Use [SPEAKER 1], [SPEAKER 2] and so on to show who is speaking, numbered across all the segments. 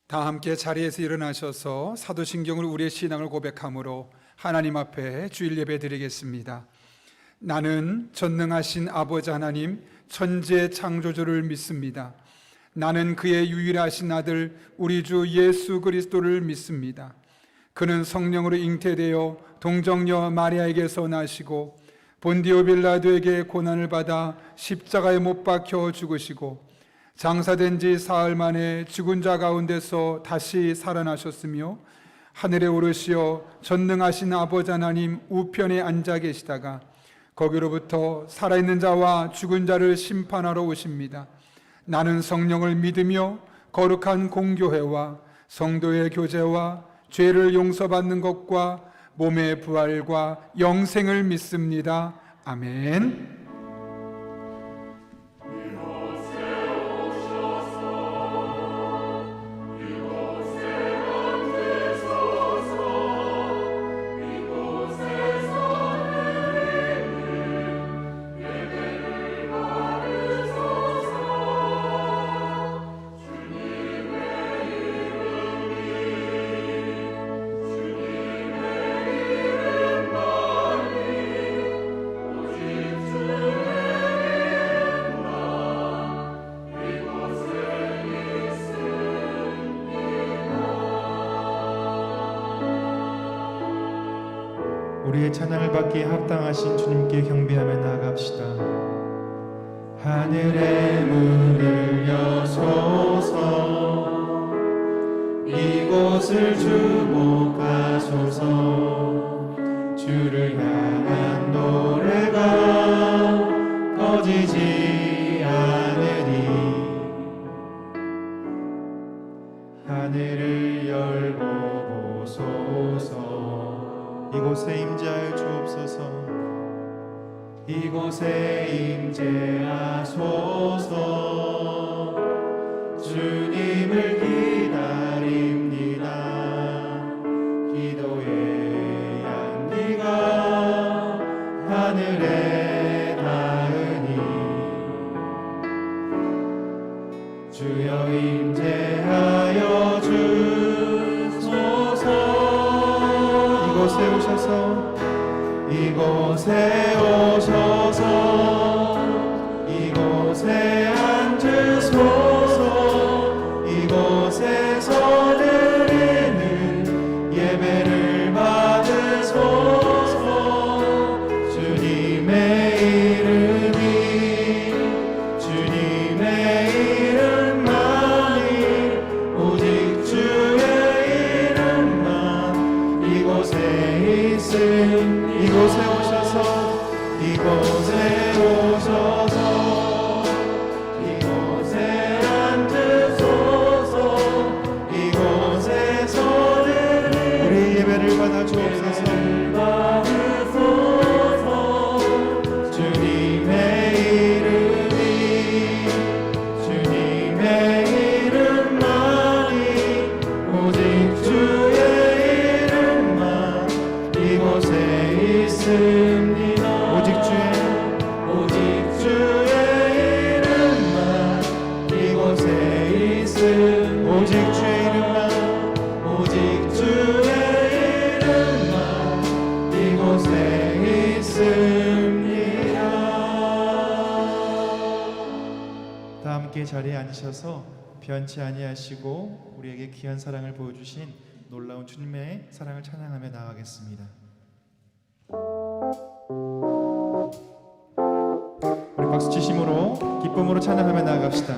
[SPEAKER 1] 다 함께 자리에서 일어나셔서 사도신경으로 우리의 신앙을 고백함으로 하나님 앞에 주일 예배 드리겠습니다. 나는 전능하신 아버지 하나님 천지의 창조주를 믿습니다. 나는 그의 유일하신 아들 우리 주 예수 그리스도를 믿습니다. 그는 성령으로 잉태되어 동정녀 마리아에게서 나시고 본디오 빌라도에게 고난을 받아 십자가에 못 박혀 죽으시고 장사된 지 사흘 만에 죽은 자 가운데서 다시 살아나셨으며 하늘에 오르시어 전능하신 아버지 하나님 우편에 앉아 계시다가 거기로부터 살아있는 자와 죽은 자를 심판하러 오십니다. 나는 성령을 믿으며 거룩한 공교회와 성도의 교제와 죄를 용서받는 것과 몸의 부활과 영생을 믿습니다. 아멘.
[SPEAKER 2] 우리의 찬양을 받기에 합당하신 주님께 경배하며 나아갑시다. 하늘의 문을 여소서, 이곳을 주목하소서. 주를 향한 노래가 꺼지지 않으리. 하늘을 열고 보소서. 이곳에 임재하여 주옵소서. 이곳에 임재하소서. 주님을 기다립니다. 기도의 향기가 하늘에 닿으니 주여 임재하여 주소서. 이곳에 오셔서, 이곳에 오셔서, 이곳에 앉으소서. 이곳에서 드리는 예배를 받으소서. 주님의 이름이, 주님의 이름만이, 오직 주의 이름만 이곳에 있음. 이곳에 오셔서, 이곳에 오셔서, 이곳에 앉으소서. 이곳에서 우리 예배를 받아 주옵소서. 주님의 이름이, 주님의 이름만이, 오직 주의 이름만 이곳에 있습니다. 오직 주의 이름만 이곳에 있음. 오직 주의 이름만, 오직 주의 이름만 이곳에 있습니다. 다 함께 자리에 앉으셔서 변치 아니하시고 우리에게 귀한 사랑을 보여주신 놀라운 주님의 사랑을 찬양하며 나아가겠습니다. 우리 박수 치심으로 기쁨으로 찬양하며 나아갑시다.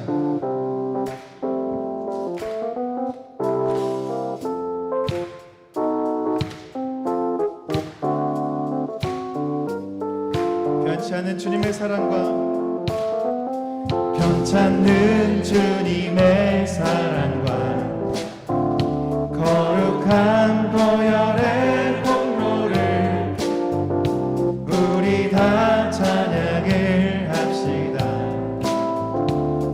[SPEAKER 2] 변치 않는 주님의 사랑과, 변치 않는 주님의 사랑과 거룩한 보혈의 공로를 우리 다 찬양을 합시다.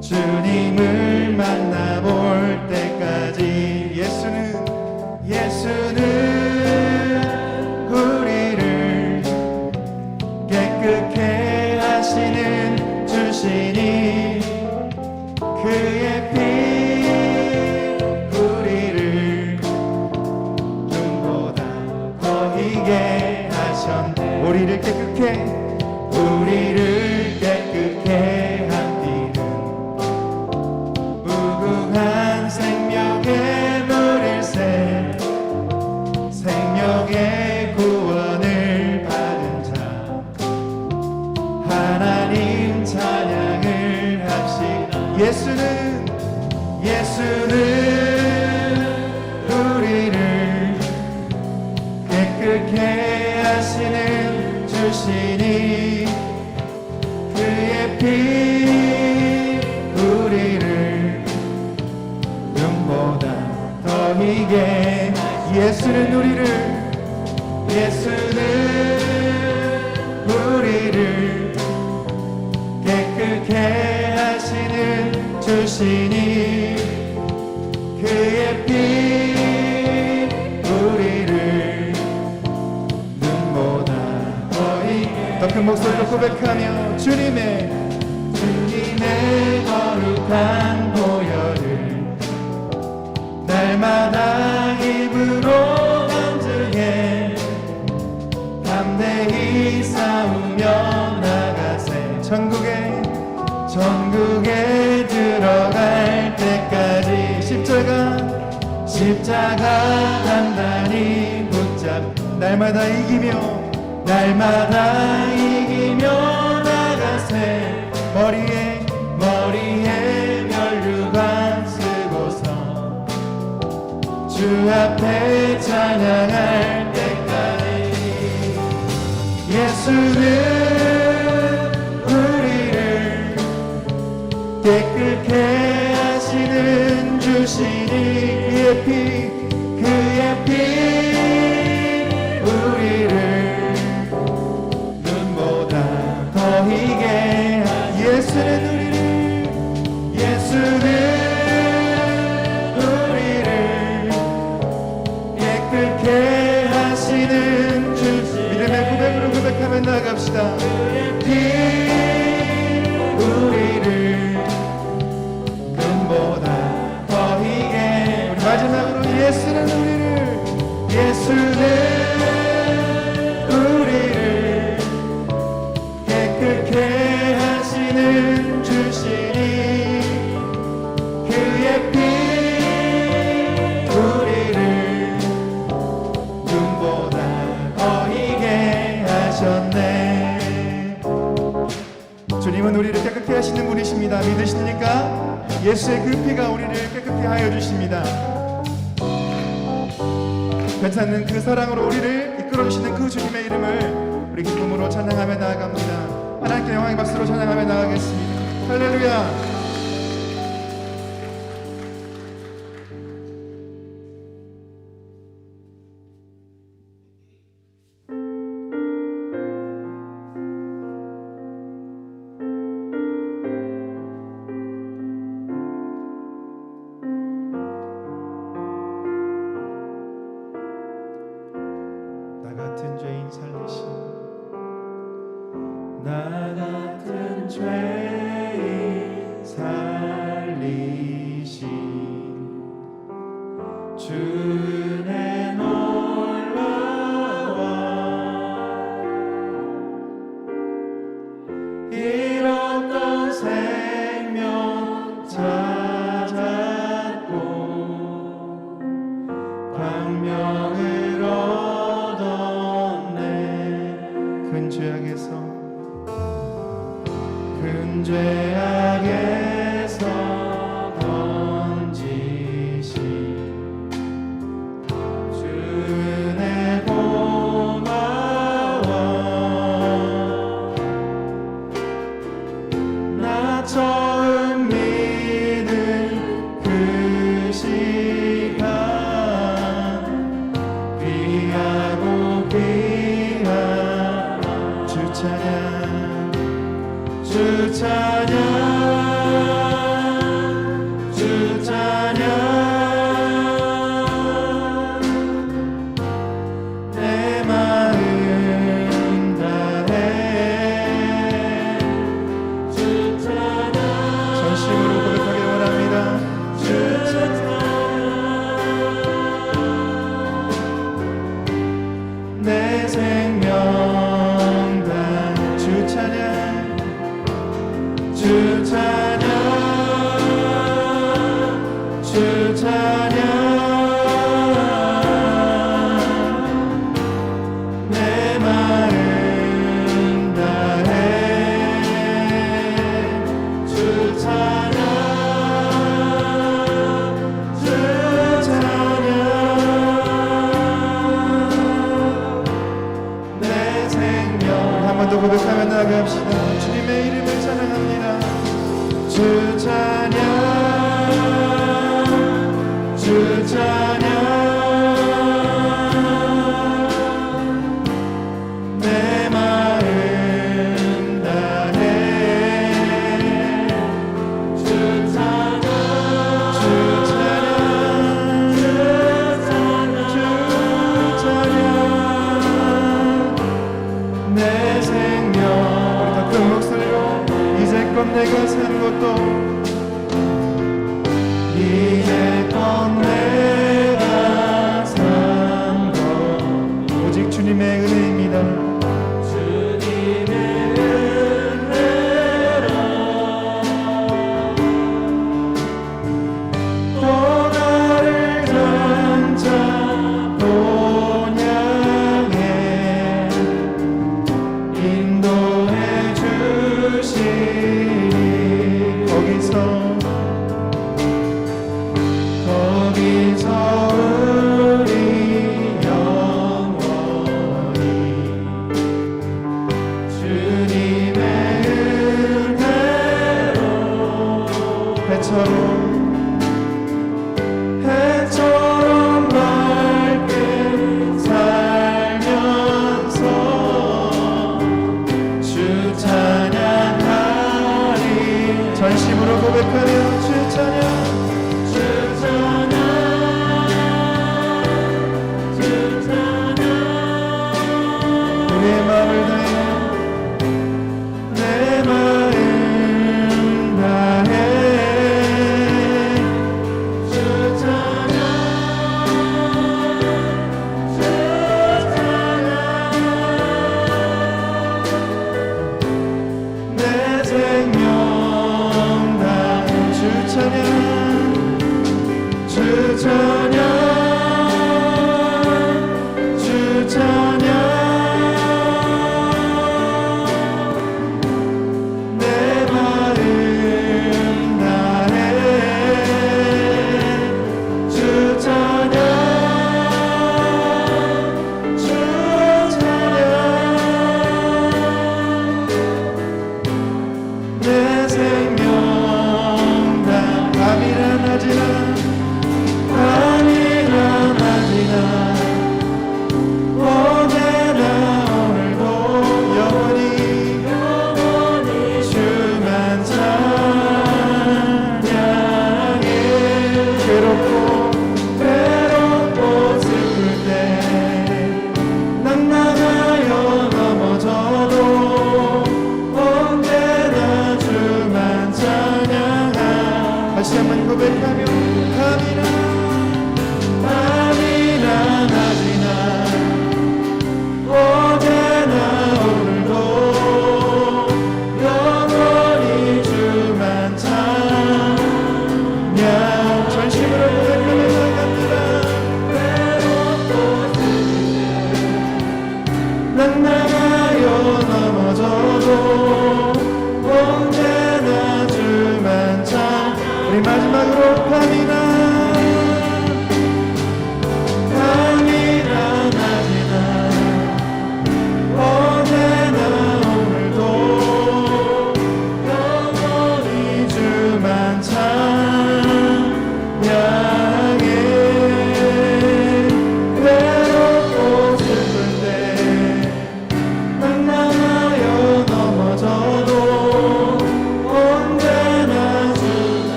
[SPEAKER 2] 주님을 만나볼 때까지 예수는 우리를 깨끗게 하시는 주시니 그의 피 주시니 그의 피 우리를 눈보다 더 희게 예수는 우리를 깨끗게 하시는 주시니 그의 피 우리를 눈보다 더 희게 더 큰 목소리로 고백하며 주님의 거룩한 보혈을 날마다 입으로 간증해 담대히 싸우며 나가세 전국에 들어갈 때까지 십자가 단단히 붙잡 날마다 이기며 나가세 머리에 면류관 쓰고서 주 앞에 찬양할 때까지 예수는 우리를 깨끗게 하시는 주시니 그의 피 우리를 눈보다 더 희게 예수는 우리를 깨끗게 하시는 주 믿음의 고백으로 고백하며 나갑시다. 피 우리를 눈보다 더 희게 우리 마지막으로 예수는 우리를 깨끗게 하시는 주시니 그의 피 우리를 눈보다 더 희게 하셨네. 주님은 우리를 깨끗게 하시는 분이십니다. 믿으십니까? 예수의 그 피가 우리를 깨끗게 하여 주십니다. 괜찮은 그 사랑으로 우리를 이끌어주시는 그 주님의 이름을 우리 기쁨으로 찬양하며 나아갑니다. 하나님께 영광의 박수로 찬양하며 나아가겠습니다. 할렐루야. 나 같은 죄인 살리신 주의 놀라워 잃었던 생명 찾았고 광명을 얻었네. 큰 죄악에서 던지신 주의 고마워. 나 처음 믿은 그 시간 귀하고 귀한 주 찬양 주 찬양 내 마음 다해 주 찬양 전심으로 고백하기 원합니다. 주 찬양 내 생명 다 주 찬양 주 찬양 주 찬양 내 마음 다해 주 찬양 주 찬양 내 생명 한번 내가 산 것도 이제껏 내가 산 것 오직 주님의 은혜입니다. 주님의 은혜로 또 나를 점차 본향에 인도해 주시 거기서 우리 영원히 주님의 은혜로 해처럼 맑게 살면서 주 찬양하리. 전심으로 고백하며 주 찬양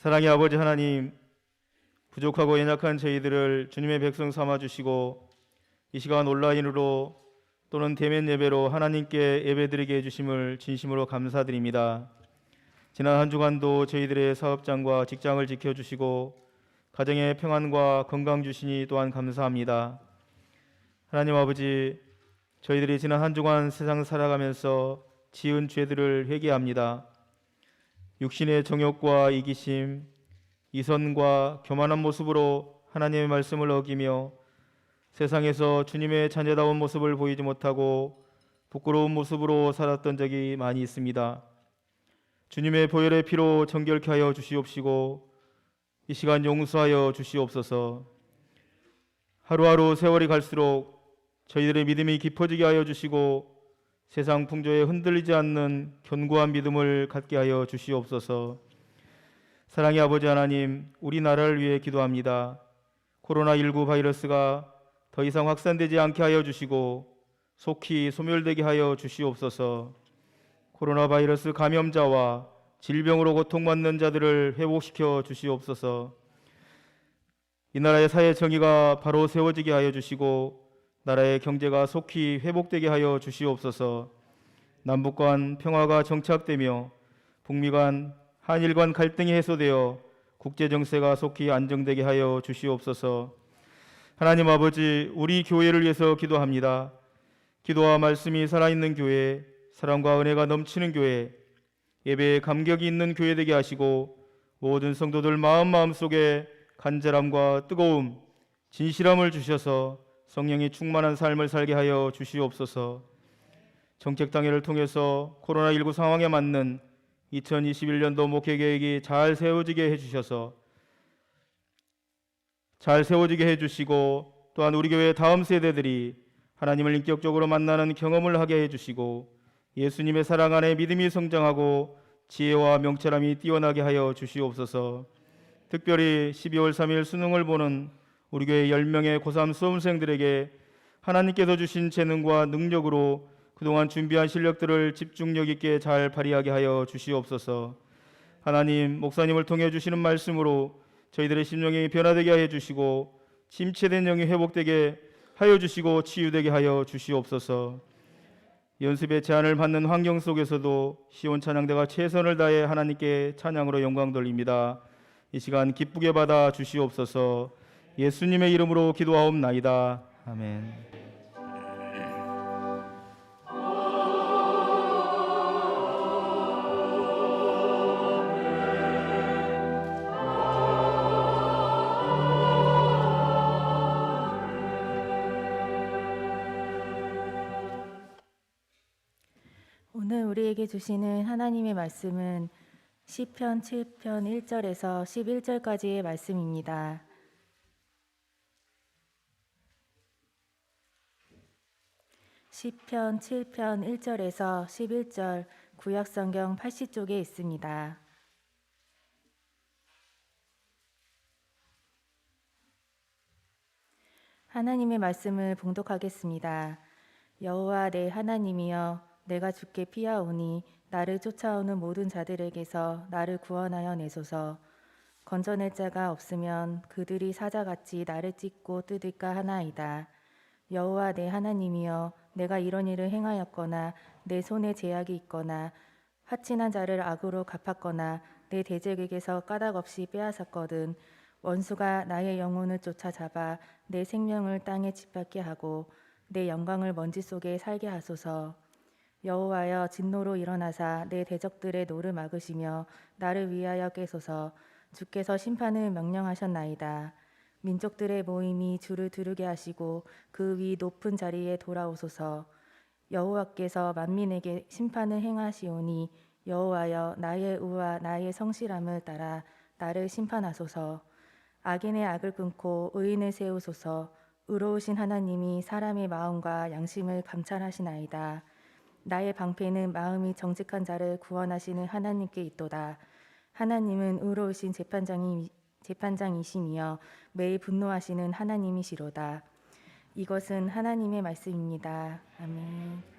[SPEAKER 3] 사랑의 아버지 하나님, 부족하고 연약한 저희들을 주님의 백성 삼아주시고 이 시간 온라인으로 또는 대면 예배로 하나님께 예배드리게 해주심을 진심으로 감사드립니다. 지난 한 주간도 저희들의 사업장과 직장을 지켜주시고 가정의 평안과 건강 주시니 또한 감사합니다. 하나님 아버지, 저희들이 지난 한 주간 세상 살아가면서 지은 죄들을 회개합니다. 육신의 정욕과 이기심, 이선과 교만한 모습으로 하나님의 말씀을 어기며 세상에서 주님의 자녀다운 모습을 보이지 못하고 부끄러운 모습으로 살았던 적이 많이 있습니다. 주님의 보혈의 피로 정결케 하여 주시옵시고 이 시간 용서하여 주시옵소서. 하루하루 세월이 갈수록 저희들의 믿음이 깊어지게 하여 주시고 세상 풍조에 흔들리지 않는 견고한 믿음을 갖게 하여 주시옵소서. 사랑의 아버지 하나님, 우리나라를 위해 기도합니다. 코로나19 바이러스가 더 이상 확산되지 않게 하여 주시고 속히 소멸되게 하여 주시옵소서. 코로나 바이러스 감염자와 질병으로 고통받는 자들을 회복시켜 주시옵소서. 이 나라의 사회 정의가 바로 세워지게 하여 주시고 나라의 경제가 속히 회복되게 하여 주시옵소서. 남북 간 평화가 정착되며 북미 간 한일 간 갈등이 해소되어 국제 정세가 속히 안정되게 하여 주시옵소서. 하나님 아버지, 우리 교회를 위해서 기도합니다. 기도와 말씀이 살아있는 교회, 사랑과 은혜가 넘치는 교회, 예배에 감격이 있는 교회 되게 하시고 모든 성도들 마음속에 간절함과 뜨거움, 진실함을 주셔서 성령이 충만한 삶을 살게 하여 주시옵소서. 정책당회를 통해서 코로나19 상황에 맞는 2021년도 목회계획이 잘 세워지게 해주시고 또한 우리 교회 다음 세대들이 하나님을 인격적으로 만나는 경험을 하게 해주시고 예수님의 사랑 안에 믿음이 성장하고 지혜와 명철함이 뛰어나게 하여 주시옵소서. 특별히 12월 3일 수능을 보는 우리 교회 10명의 고3 수험생들에게 하나님께서 주신 재능과 능력으로 그동안 준비한 실력들을 집중력 있게 잘 발휘하게 하여 주시옵소서. 하나님, 목사님을 통해 주시는 말씀으로 저희들의 심령이 변화되게 하여 주시고 침체된 영이 회복되게 하여 주시고 치유되게 하여 주시옵소서. 연습의 제한을 받는 환경 속에서도 시온 찬양대가 최선을 다해 하나님께 찬양으로 영광 돌립니다. 이 시간 기쁘게 받아 주시옵소서. 예수님의 이름으로 기도하옵나이다. 아멘.
[SPEAKER 4] 오늘 우리에게 주시는 하나님의 말씀은 시편 7편 1절에서 11절까지의 말씀입니다. 시편 7편 1절에서 11절 구약성경 80쪽에 있습니다. 하나님의 말씀을 봉독하겠습니다. 여호와 내 하나님이여, 내가 주께 피하오니 나를 쫓아오는 모든 자들에게서 나를 구원하여 내소서. 건져낼 자가 없으면 그들이 사자같이 나를 찢고 뜯을까 하나이다. 여호와 내 하나님이여, 내가 이런 일을 행하였거나 내 손에 제약이 있거나 화친한 자를 악으로 갚았거나 내 대적에게서 까닭없이 빼앗았거든 원수가 나의 영혼을 쫓아잡아 내 생명을 땅에 짓밟게 하고 내 영광을 먼지 속에 살게 하소서. 여호와여, 진노로 일어나사 내 대적들의 노를 막으시며 나를 위하여 깨소서. 주께서 심판을 명령하셨나이다. 민족들의 모임이 주를 두르게 하시고 그 위 높은 자리에 돌아오소서. 여호와께서 만민에게 심판을 행하시오니 여호와여, 나의 의와 나의 성실함을 따라 나를 심판하소서. 악인의 악을 끊고 의인을 세우소서. 의로우신 하나님이 사람의 마음과 양심을 감찰하시나이다. 나의 방패는 마음이 정직한 자를 구원하시는 하나님께 있도다. 하나님은 의로우신 재판장이시며 매일 분노하시는 하나님이시로다. 이것은 하나님의 말씀입니다. 아멘.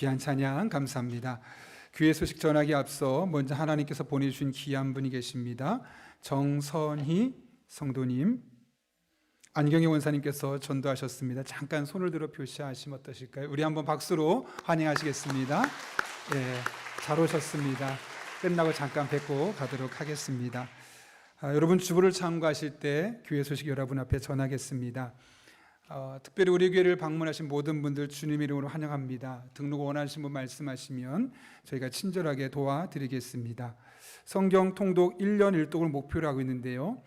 [SPEAKER 1] 귀한 찬양 감사합니다. 귀의 소식 전하기 앞서 먼저 하나님께서 보내주신 귀한 분이 계십니다. 정선희 성도님, 안경희 원사님께서 전도하셨습니다. 잠깐 손을 들어 표시하시면 어떠실까요? 우리 한번 박수로 환영하시겠습니다. 예, 잘 오셨습니다. 끝나고 잠깐 뵙고 가도록 하겠습니다. 여러분 주부를 참고하실 때 교회 소식 여러분 앞에 전하겠습니다. 특별히 우리 교회를 방문하신 모든 분들 주님 이름으로 환영합니다. 등록 원하시는 분 말씀하시면 저희가 친절하게 도와드리겠습니다. 성경 통독 1년 1독을 목표로 하고 있는데요.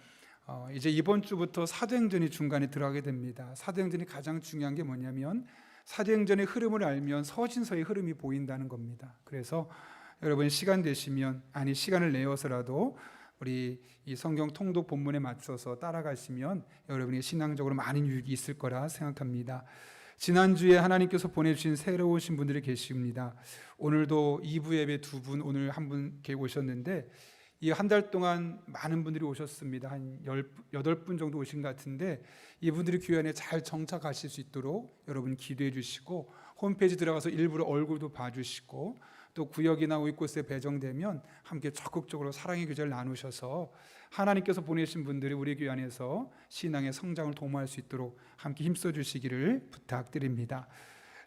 [SPEAKER 1] 이제 이번 주부터 사도행전이 중간에 들어가게 됩니다. 사도행전이 가장 중요한 게 뭐냐면 사도행전의 흐름을 알면 서신서의 흐름이 보인다는 겁니다. 그래서 여러분 시간 되시면, 아니 시간을 내어서라도 우리 이 성경 통독 본문에 맞춰서 따라가시면 여러분이 신앙적으로 많은 유익이 있을 거라 생각합니다. 지난주에 하나님께서 보내주신 새로 오신 분들이 계십니다. 오늘도 2부 예배 2분, 오늘 한 분 이렇게 오셨는데 이 한 달 동안 많은 분들이 오셨습니다. 한 18분 정도 오신 것 같은데 이분들이 교회 안에 잘 정착하실 수 있도록 여러분 기도해 주시고 홈페이지 들어가서 일부러 얼굴도 봐주시고 또 구역이나 이곳에 배정되면 함께 적극적으로 사랑의 교제를 나누셔서 하나님께서 보내신 분들이 우리 교회 안에서 신앙의 성장을 도모할 수 있도록 함께 힘써 주시기를 부탁드립니다.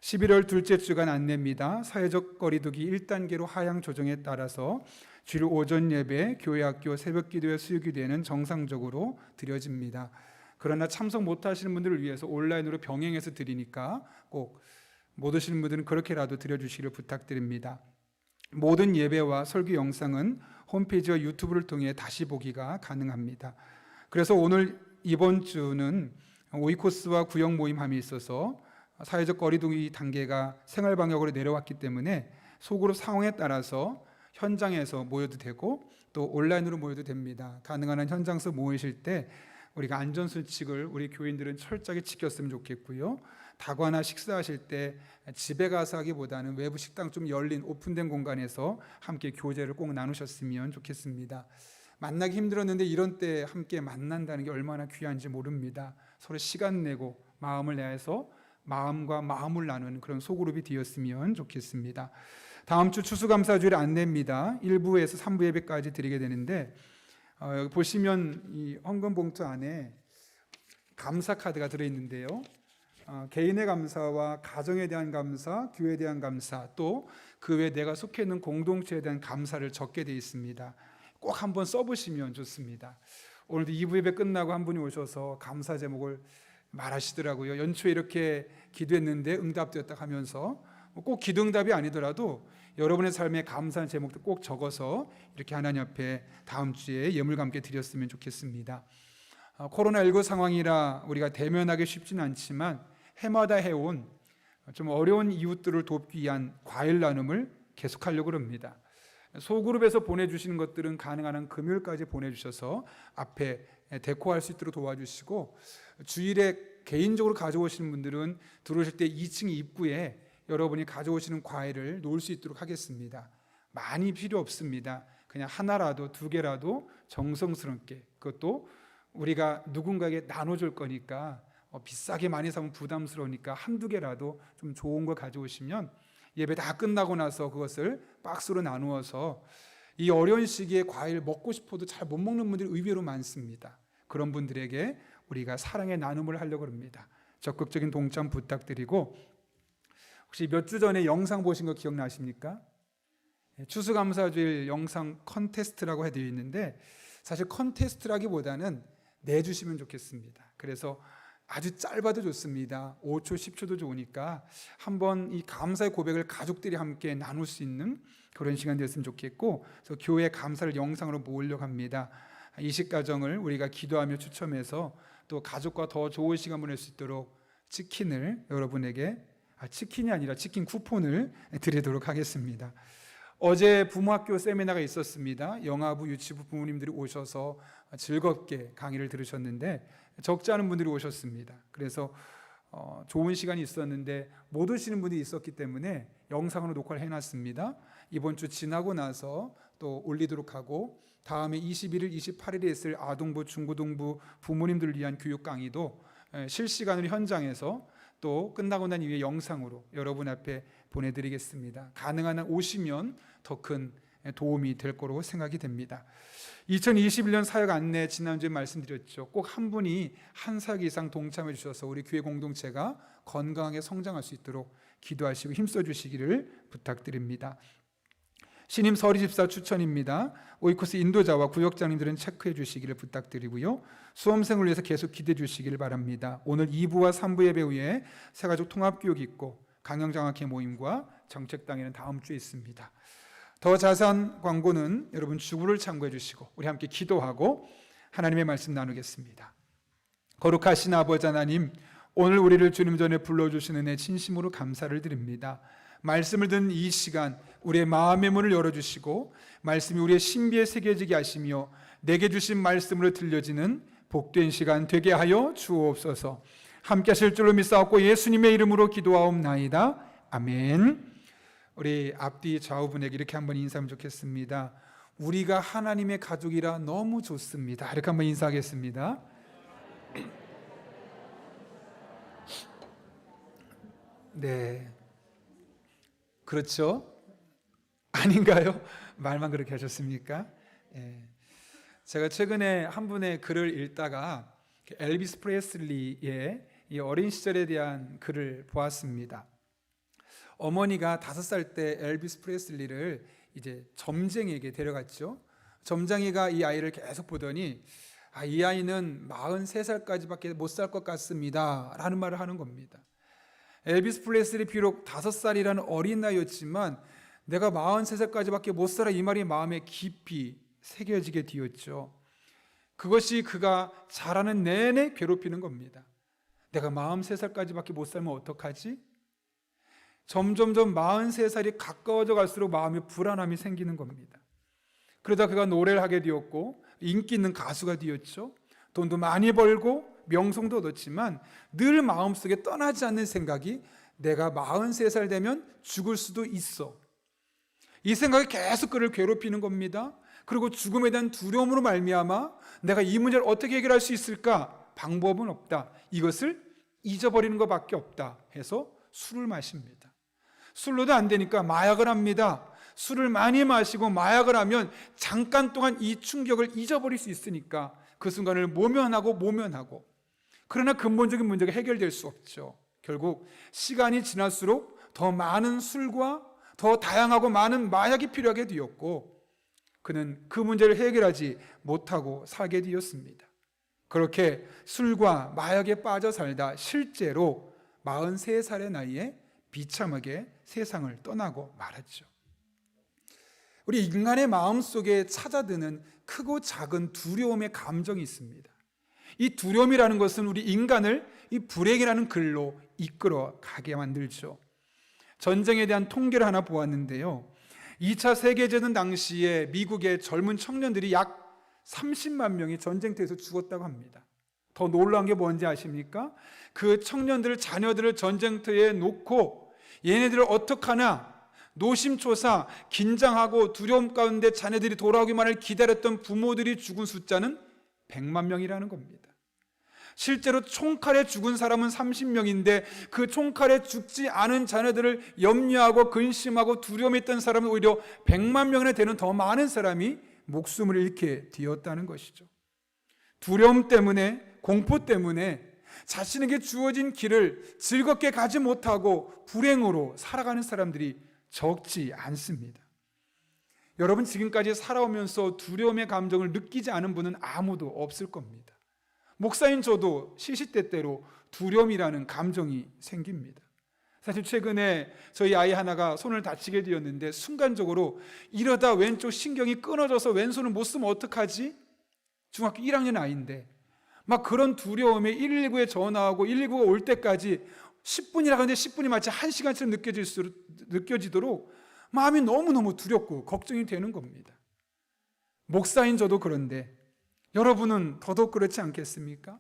[SPEAKER 1] 11월 둘째 주간 안내입니다. 사회적 거리두기 1단계로 하향 조정에 따라서 주일 오전 예배, 교회 학교, 새벽 기도회, 수요 기도회는 정상적으로 드려집니다. 그러나 참석 못하시는 분들을 위해서 온라인으로 병행해서 드리니까 꼭 못 오시는 분들은 그렇게라도 드려주시기를 부탁드립니다. 모든 예배와 설교 영상은 홈페이지와 유튜브를 통해 다시 보기가 가능합니다. 그래서 오늘 이번 주는 오이코스와 구역 모임함이 있어서 사회적 거리두기 단계가 생활 방역으로 내려왔기 때문에 소그룹 상황에 따라서 현장에서 모여도 되고 또 온라인으로 모여도 됩니다. 가능한 한 현장에서 모이실 때 우리가 안전수칙을 우리 교인들은 철저하게 지켰으면 좋겠고요. 다과나 식사하실 때 집에 가서 하기보다는 외부 식당 좀 열린 오픈된 공간에서 함께 교제를 꼭 나누셨으면 좋겠습니다. 만나기 힘들었는데 이런 때 함께 만난다는 게 얼마나 귀한지 모릅니다. 서로 시간 내고 마음을 내서 마음과 마음을 나누는 그런 소그룹이 되었으면 좋겠습니다. 다음 주 추수감사주일 안내입니다. 1부에서 3부 예배까지 드리게 되는데 여기 보시면 이 헌금 봉투 안에 감사 카드가 들어있는데요. 개인의 감사와 가정에 대한 감사, 교회에 대한 감사, 또 그 외에 내가 속해 있는 공동체에 대한 감사를 적게 되어 있습니다. 꼭 한번 써보시면 좋습니다. 오늘도 2부 예배 끝나고 한 분이 오셔서 감사 제목을 말하시더라고요. 연초에 이렇게 기도했는데 응답되었다 하면서 꼭 기도 응답이 아니더라도 여러분의 삶에 감사한 제목도 꼭 적어서 이렇게 하나님 앞에 다음 주에 예물과 함께 드렸으면 좋겠습니다. 코로나19 상황이라 우리가 대면하기 쉽지는 않지만 해마다 해온 좀 어려운 이웃들을 돕기 위한 과일 나눔을 계속하려고 합니다. 소그룹에서 보내주시는 것들은 가능한 한 금요일까지 보내주셔서 앞에 데코할 수 있도록 도와주시고 주일에 개인적으로 가져오시는 분들은 들어오실 때 2층 입구에 여러분이 가져오시는 과일을 놓을 수 있도록 하겠습니다. 많이 필요 없습니다. 그냥 하나라도 2개라도 정성스럽게, 그것도 우리가 누군가에게 나눠줄 거니까 비싸게 많이 사면 부담스러우니까 1-2개라도 좀 좋은 거 가져오시면 예배 다 끝나고 나서 그것을 박스로 나누어서 이 어려운 시기에 과일 먹고 싶어도 잘 못 먹는 분들이 의외로 많습니다. 그런 분들에게 우리가 사랑의 나눔을 하려고 합니다. 적극적인 동참 부탁드리고, 혹시 몇 주 전에 영상 보신 거 기억나십니까? 추수감사주일 영상 컨테스트라고 되어 있는데 사실 컨테스트라기보다는 내주시면 좋겠습니다. 그래서 아주 짧아도 좋습니다. 5초, 10초도 좋으니까 한번 이 감사의 고백을 가족들이 함께 나눌 수 있는 그런 시간 되었으면 좋겠고, 그래서 교회 감사를 영상으로 모으려고 합니다. 이식가정을 우리가 기도하며 추첨해서 또 가족과 더 좋은 시간 보낼 수 있도록 치킨을 여러분에게, 치킨이 아니라 치킨 쿠폰을 드리도록 하겠습니다. 어제 부모학교 세미나가 있었습니다. 영아부, 유치부 부모님들이 오셔서 즐겁게 강의를 들으셨는데 적지 않은 분들이 오셨습니다. 그래서 좋은 시간이 있었는데 못 오시는 분이 있었기 때문에 영상으로 녹화를 해놨습니다. 이번 주 지나고 나서 또 올리도록 하고, 다음에 21일, 28일에 있을 아동부, 중고등부 부모님들을 위한 교육 강의도 실시간으로 현장에서 또 끝나고 난 이후에 영상으로 여러분 앞에 보내드리겠습니다. 가능한 한 오시면 더 큰 도움이 될 거로 생각이 됩니다. 2021년 사역 안내 지난주에 말씀드렸죠. 꼭 한 분이 한 사역 이상 동참해 주셔서 우리 교회 공동체가 건강하게 성장할 수 있도록 기도하시고 힘써 주시기를 부탁드립니다. 신임 서리집사 추천입니다. 오이코스 인도자와 구역장님들은 체크해 주시기를 부탁드리고요. 수험생을 위해서 계속 기대해 주시기를 바랍니다. 오늘 2부와 3부 예배 후에 새가족 통합교육이 있고 강영장학회 모임과 정책당회는 다음 주에 있습니다. 더 자세한 광고는 여러분 주부를 참고해 주시고 우리 함께 기도하고 하나님의 말씀 나누겠습니다. 거룩하신 아버지 하나님, 오늘 우리를 주님 전에 불러주신 은혜 진심으로 감사를 드립니다. 말씀을 듣는 이 시간 우리의 마음의 문을 열어주시고 말씀이 우리의 신비에 새겨지게 하시며 내게 주신 말씀으로 들려지는 복된 시간 되게 하여 주옵소서. 함께 하실 줄로 믿사옵고 예수님의 이름으로 기도하옵나이다. 아멘. 우리 앞뒤 좌우분에게 이렇게 한번 인사하면 좋겠습니다. 우리가 하나님의 가족이라 너무 좋습니다. 이렇게 한번 인사하겠습니다. 네, 그렇죠? 아닌가요? 말만 그렇게 하셨습니까? 제가 최근에 한 분의 글을 읽다가 엘비스 프레슬리의 이 어린 시절에 대한 글을 보았습니다. 어머니가 5살 때 엘비스 프레슬리를 이제 점쟁이에게 데려갔죠. 점쟁이가 이 아이를 계속 보더니 이 아이는 43살까지밖에 못 살 것 같습니다 라는 말을 하는 겁니다. 엘비스 프레슬리 비록 5살이라는 어린 나이였지만 내가 43살까지밖에 못 살아 이 말이 마음에 깊이 새겨지게 되었죠. 그것이 그가 자라는 내내 괴롭히는 겁니다. 내가 43살까지밖에 못 살면 어떡하지? 점점점 43살이 가까워져 갈수록 마음에 불안함이 생기는 겁니다. 그러다 그가 노래를 하게 되었고 인기 있는 가수가 되었죠. 돈도 많이 벌고 명성도 얻었지만 늘 마음속에 떠나지 않는 생각이 내가 43살 되면 죽을 수도 있어. 이 생각이 계속 그를 괴롭히는 겁니다. 그리고 죽음에 대한 두려움으로 말미암아 내가 이 문제를 어떻게 해결할 수 있을까? 방법은 없다. 이것을 잊어버리는 것밖에 없다 해서 술을 마십니다. 술로도 안 되니까 마약을 합니다. 술을 많이 마시고 마약을 하면 잠깐 동안 이 충격을 잊어버릴 수 있으니까 그 순간을 모면하고 그러나 근본적인 문제가 해결될 수 없죠. 결국 시간이 지날수록 더 많은 술과 더 다양하고 많은 마약이 필요하게 되었고 그는 그 문제를 해결하지 못하고 살게 되었습니다. 그렇게 술과 마약에 빠져 살다 실제로 43살의 나이에 비참하게 세상을 떠나고 말았죠. 우리 인간의 마음속에 찾아드는 크고 작은 두려움의 감정이 있습니다. 이 두려움이라는 것은 우리 인간을 이 불행이라는 글로 이끌어 가게 만들죠. 전쟁에 대한 통계를 하나 보았는데요. 2차 세계대전 당시에 미국의 젊은 청년들이 약 30만 명이 전쟁터에서 죽었다고 합니다. 더 놀라운 게 뭔지 아십니까? 그 청년들 자녀들을 전쟁터에 놓고 얘네들을 어떡하나 노심초사 긴장하고 두려움 가운데 자녀들이 돌아오기만을 기다렸던 부모들이 죽은 숫자는 100만 명이라는 겁니다. 실제로 총칼에 죽은 사람은 30명인데 그 총칼에 죽지 않은 자녀들을 염려하고 근심하고 두려움했던 사람은 오히려 100만 명이나 되는 더 많은 사람이 목숨을 잃게 되었다는 것이죠. 두려움 때문에, 공포 때문에 자신에게 주어진 길을 즐겁게 가지 못하고 불행으로 살아가는 사람들이 적지 않습니다. 여러분 지금까지 살아오면서 두려움의 감정을 느끼지 않은 분은 아무도 없을 겁니다. 목사인 저도 시시때때로 두려움이라는 감정이 생깁니다. 사실 최근에 저희 아이 하나가 손을 다치게 되었는데 순간적으로 이러다 왼쪽 신경이 끊어져서 왼손을 못 쓰면 어떡하지? 중학교 1학년 아이인데 막 그런 두려움에 119에 전화하고 119가 올 때까지 10분이라 하는데 10분이 마치 1시간처럼 느껴지도록 마음이 너무너무 두렵고 걱정이 되는 겁니다. 목사인 저도 그런데 여러분은 더더욱 그렇지 않겠습니까?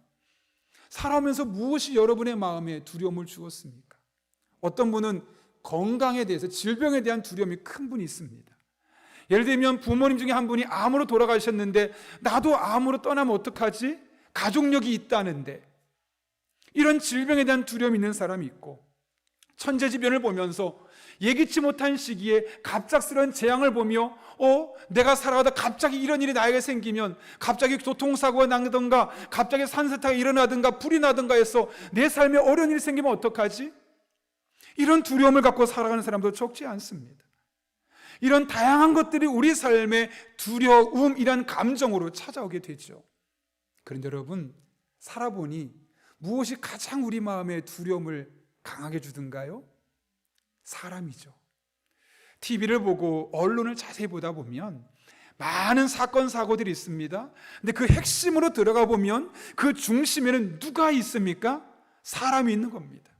[SPEAKER 1] 살아오면서 무엇이 여러분의 마음에 두려움을 주었습니까? 어떤 분은 건강에 대해서 질병에 대한 두려움이 큰 분이 있습니다. 예를 들면 부모님 중에 한 분이 암으로 돌아가셨는데 나도 암으로 떠나면 어떡하지? 가족력이 있다는데 이런 질병에 대한 두려움이 있는 사람이 있고, 천재지변을 보면서 예기치 못한 시기에 갑작스러운 재앙을 보며 내가 살아가다 갑자기 이런 일이 나에게 생기면, 갑자기 교통사고가 나든가 갑자기 산사태가 일어나든가 불이 나든가 해서 내 삶에 어려운 일이 생기면 어떡하지? 이런 두려움을 갖고 살아가는 사람도 적지 않습니다. 이런 다양한 것들이 우리 삶의 두려움이란 감정으로 찾아오게 되죠. 그런데 여러분, 살아보니 무엇이 가장 우리 마음의 두려움을 강하게 주든가요? 사람이죠. TV를 보고 언론을 자세히 보다 보면 많은 사건 사고들이 있습니다. 근데 그 핵심으로 들어가 보면 그 중심에는 누가 있습니까? 사람이 있는 겁니다.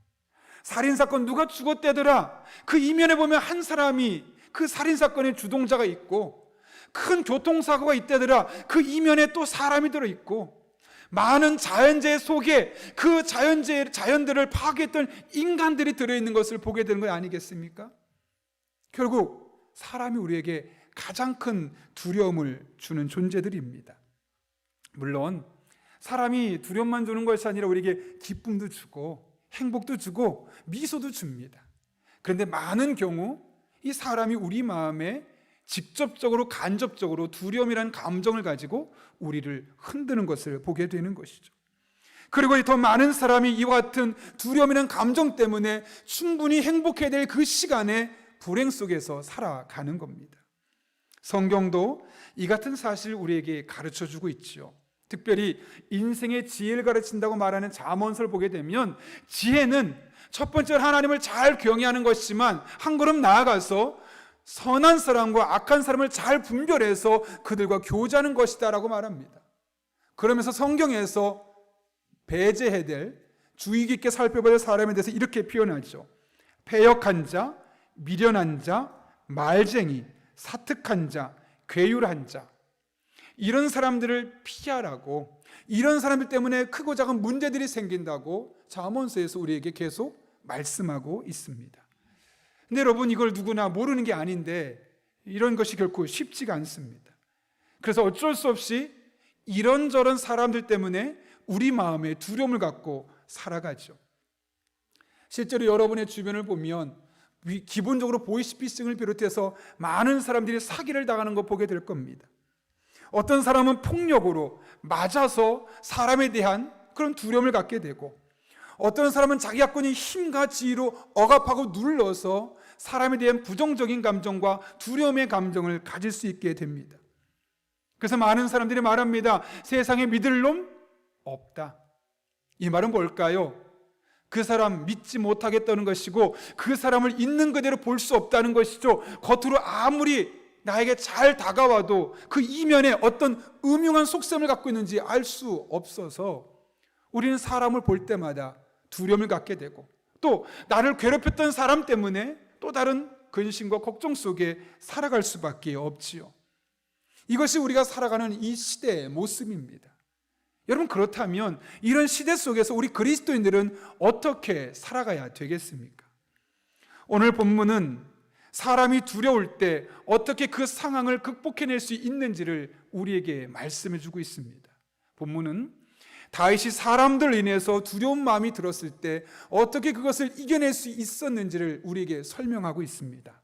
[SPEAKER 1] 살인사건 누가 죽었대더라, 그 이면에 보면 한 사람이 그 살인사건의 주동자가 있고, 큰 교통사고가 있대더라, 그 이면에 또 사람이 들어있고, 많은 자연재해 속에 그 자연들을 파괴했던 인간들이 들어있는 것을 보게 되는 것 아니겠습니까? 결국 사람이 우리에게 가장 큰 두려움을 주는 존재들입니다. 물론 사람이 두려움만 주는 것이 아니라 우리에게 기쁨도 주고 행복도 주고 미소도 줍니다. 그런데 많은 경우 이 사람이 우리 마음에 직접적으로 간접적으로 두려움이라는 감정을 가지고 우리를 흔드는 것을 보게 되는 것이죠. 그리고 더 많은 사람이 이와 같은 두려움이라는 감정 때문에 충분히 행복해야 될 그 시간에 불행 속에서 살아가는 겁니다. 성경도 이 같은 사실을 우리에게 가르쳐주고 있죠. 특별히 인생의 지혜를 가르친다고 말하는 잠언서를 보게 되면, 지혜는 첫 번째로 하나님을 잘 경외하는 것이지만 한 걸음 나아가서 선한 사람과 악한 사람을 잘 분별해서 그들과 교제하는 것이다 라고 말합니다. 그러면서 성경에서 배제해야 될, 주의 깊게 살펴봐야 될 사람에 대해서 이렇게 표현하죠. 패역한 자, 미련한 자, 말쟁이, 사특한 자, 괴율한 자, 이런 사람들을 피하라고, 이런 사람들 때문에 크고 작은 문제들이 생긴다고 잠언서에서 우리에게 계속 말씀하고 있습니다. 근데 여러분, 이걸 누구나 모르는 게 아닌데 이런 것이 결코 쉽지가 않습니다. 그래서 어쩔 수 없이 이런저런 사람들 때문에 우리 마음에 두려움을 갖고 살아가죠. 실제로 여러분의 주변을 보면 기본적으로 보이스피싱을 비롯해서 많은 사람들이 사기를 당하는 거 보게 될 겁니다. 어떤 사람은 폭력으로 맞아서 사람에 대한 그런 두려움을 갖게 되고, 어떤 사람은 자기 갖고 있는 힘과 지위로 억압하고 눌러서 사람에 대한 부정적인 감정과 두려움의 감정을 가질 수 있게 됩니다. 그래서 많은 사람들이 말합니다. 세상에 믿을 놈 없다. 이 말은 뭘까요? 그 사람 믿지 못하겠다는 것이고, 그 사람을 있는 그대로 볼 수 없다는 것이죠. 겉으로 아무리 나에게 잘 다가와도 그 이면에 어떤 음흉한 속셈을 갖고 있는지 알 수 없어서 우리는 사람을 볼 때마다 두려움을 갖게 되고, 또 나를 괴롭혔던 사람 때문에 또 다른 근심과 걱정 속에 살아갈 수밖에 없지요. 이것이 우리가 살아가는 이 시대의 모습입니다. 여러분, 그렇다면 이런 시대 속에서 우리 그리스도인들은 어떻게 살아가야 되겠습니까? 오늘 본문은 사람이 두려울 때 어떻게 그 상황을 극복해낼 수 있는지를 우리에게 말씀해 주고 있습니다. 본문은 다윗이 사람들로 인해서 두려운 마음이 들었을 때 어떻게 그것을 이겨낼 수 있었는지를 우리에게 설명하고 있습니다.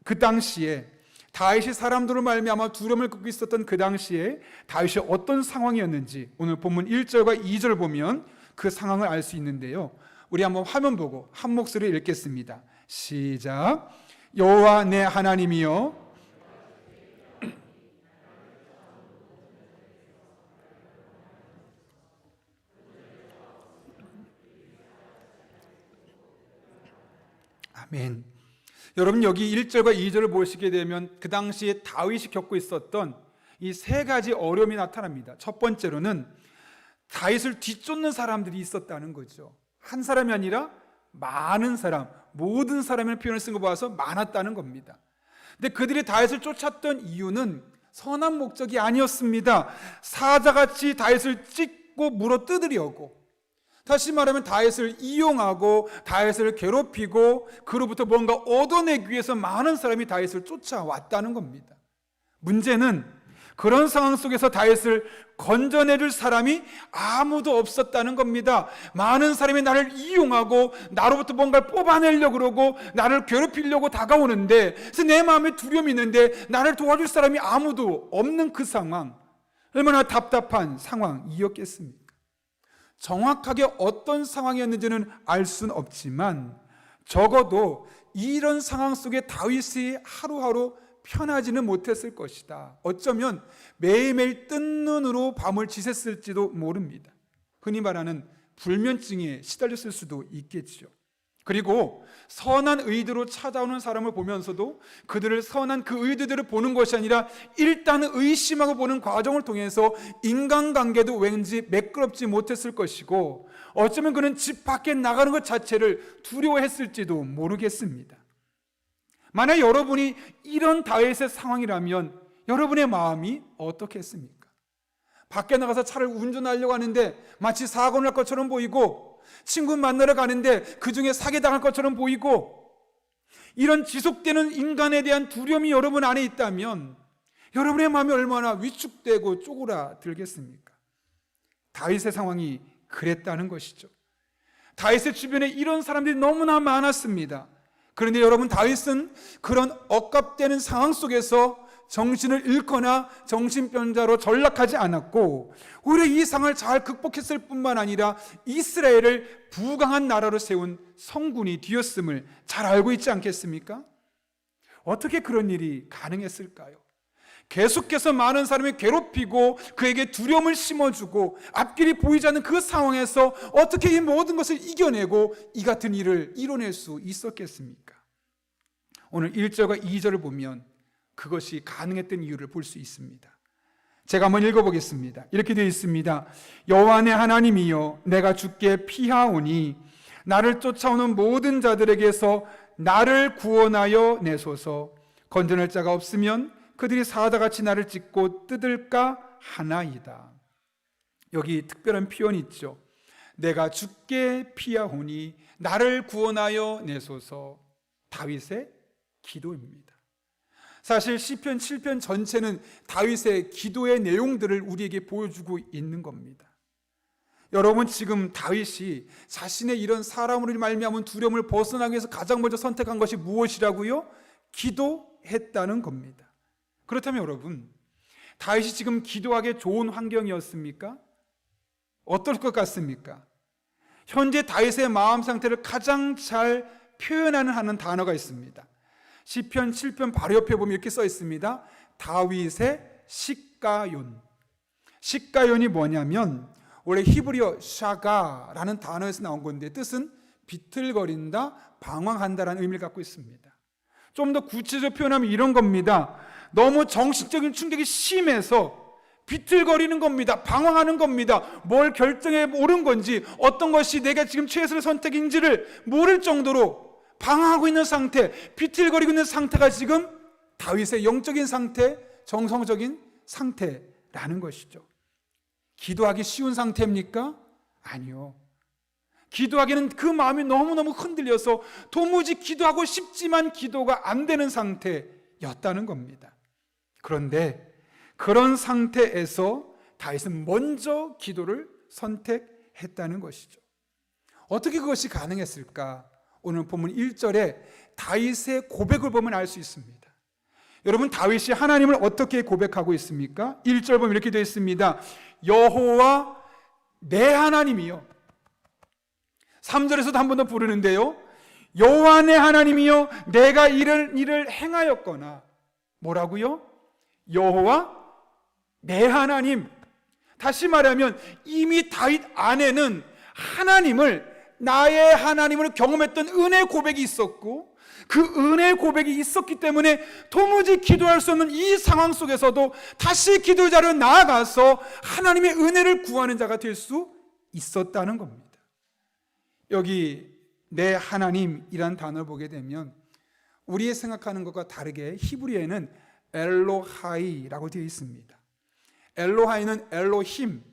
[SPEAKER 1] 그 당시에 다윗이 사람들로 말미암아 두려움을 겪고 있었던 그 당시에 다윗이 어떤 상황이었는지 오늘 본문 1절과 2절을 보면 그 상황을 알 수 있는데요. 우리 한번 화면 보고 한 목소리로 읽겠습니다. 시작. 여호와 내 하나님이여, 아멘. 여러분, 여기 1절과 2절을 보시게 되면 그 당시에 다윗이 겪고 있었던 이 세 가지 어려움이 나타납니다. 첫 번째로는 다윗을 뒤쫓는 사람들이 있었다는 거죠. 한 사람이 아니라 많은 사람, 모든 사람의 표현을 쓴 거 봐서 많았다는 겁니다. 근데 그들이 다윗을 쫓았던 이유는 선한 목적이 아니었습니다. 사자같이 다윗을 찢고 물어 뜯으려고, 다시 말하면 다윗을 이용하고 다윗을 괴롭히고 그로부터 뭔가 얻어내기 위해서 많은 사람이 다윗을 쫓아왔다는 겁니다. 문제는 그런 상황 속에서 다윗을 건져내줄 사람이 아무도 없었다는 겁니다. 많은 사람이 나를 이용하고 나로부터 뭔가를 뽑아내려고 그러고 나를 괴롭히려고 다가오는데, 그래서 내 마음에 두려움이 있는데 나를 도와줄 사람이 아무도 없는 그 상황, 얼마나 답답한 상황이었겠습니까? 정확하게 어떤 상황이었는지는 알 수는 없지만 적어도 이런 상황 속에 다윗이 하루하루 편하지는 못했을 것이다. 어쩌면 매일매일 뜬 눈으로 밤을 지샜을지도 모릅니다. 흔히 말하는 불면증에 시달렸을 수도 있겠죠. 그리고 선한 의도로 찾아오는 사람을 보면서도 그들을 선한 그 의도대로 보는 것이 아니라 일단은 의심하고 보는 과정을 통해서 인간관계도 왠지 매끄럽지 못했을 것이고, 어쩌면 그는 집 밖에 나가는 것 자체를 두려워했을지도 모르겠습니다. 만약 여러분이 이런 다윗의 상황이라면 여러분의 마음이 어떻겠습니까? 밖에 나가서 차를 운전하려고 하는데 마치 사고 날 것처럼 보이고, 친구 만나러 가는데 그 중에 사기당할 것처럼 보이고, 이런 지속되는 인간에 대한 두려움이 여러분 안에 있다면 여러분의 마음이 얼마나 위축되고 쪼그라들겠습니까? 다윗의 상황이 그랬다는 것이죠. 다윗의 주변에 이런 사람들이 너무나 많았습니다. 그런데 여러분, 다윗은 그런 억압되는 상황 속에서 정신을 잃거나 정신병자로 전락하지 않았고, 오히려 이 상을 잘 극복했을 뿐만 아니라 이스라엘을 부강한 나라로 세운 성군이 되었음을 잘 알고 있지 않겠습니까? 어떻게 그런 일이 가능했을까요? 계속해서 많은 사람이 괴롭히고 그에게 두려움을 심어주고 앞길이 보이지 않는 그 상황에서 어떻게 이 모든 것을 이겨내고 이 같은 일을 이뤄낼 수 있었겠습니까? 오늘 1절과 2절을 보면 그것이 가능했던 이유를 볼 수 있습니다. 제가 한번 읽어보겠습니다. 이렇게 되어 있습니다. 여호와 내 하나님이여, 내가 주께 피하오니 나를 쫓아오는 모든 자들에게서 나를 구원하여 내소서. 건져낼 자가 없으면 그들이 사자같이 나를 찢고 뜯을까 하나이다. 여기 특별한 표현이 있죠. 내가 주께 피하오니 나를 구원하여 내소서. 다윗의 기도입니다. 사실 시편 7편 전체는 다윗의 기도의 내용들을 우리에게 보여주고 있는 겁니다. 여러분, 지금 다윗이 자신의 이런 사람으로 말미암은 두려움을 벗어나기 위해서 가장 먼저 선택한 것이 무엇이라고요? 기도했다는 겁니다. 그렇다면 여러분, 다윗이 지금 기도하기에 좋은 환경이었습니까? 어떨 것 같습니까? 현재 다윗의 마음 상태를 가장 잘 표현하는 단어가 있습니다. 시편 7편 바로 옆에 보면 이렇게 써 있습니다. 다윗의 식가yon. 식가연이 뭐냐면 원래 히브리어 샤가라는 단어에서 나온 건데 뜻은 비틀거린다, 방황한다라는 의미를 갖고 있습니다. 좀 더 구체적으로 표현하면 이런 겁니다. 너무 정신적인 충격이 심해서 비틀거리는 겁니다. 방황하는 겁니다. 뭘 결정해 옳은 건지, 어떤 것이 내가 지금 최선의 선택인지를 모를 정도로 방황하고 있는 상태, 비틀거리고 있는 상태가 지금 다윗의 영적인 상태, 정성적인 상태라는 것이죠. 기도하기 쉬운 상태입니까? 아니요. 기도하기는 그 마음이 너무너무 흔들려서 도무지 기도하고 싶지만 기도가 안 되는 상태였다는 겁니다. 그런데 그런 상태에서 다윗은 먼저 기도를 선택했다는 것이죠. 어떻게 그것이 가능했을까? 오늘 본문 1절에 다윗의 고백을 보면 알 수 있습니다. 여러분, 다윗이 하나님을 어떻게 고백하고 있습니까? 1절 보면 이렇게 되어 있습니다. 여호와 내 하나님이요. 3절에서도 한 번 더 부르는데요. 여호와 내 하나님이요, 내가 이런 일을 행하였거나. 뭐라고요? 여호와 내 하나님. 다시 말하면 이미 다윗 안에는 하나님을, 나의 하나님을 경험했던 은혜 고백이 있었고, 그 은혜 고백이 있었기 때문에 도무지 기도할 수 없는 이 상황 속에서도 다시 기도 자리로 나아가서 하나님의 은혜를 구하는 자가 될 수 있었다는 겁니다. 여기 내 하나님이란 단어를 보게 되면 우리의 생각하는 것과 다르게 히브리어에는 엘로하이라고 되어 있습니다. 엘로하이는 엘로힘,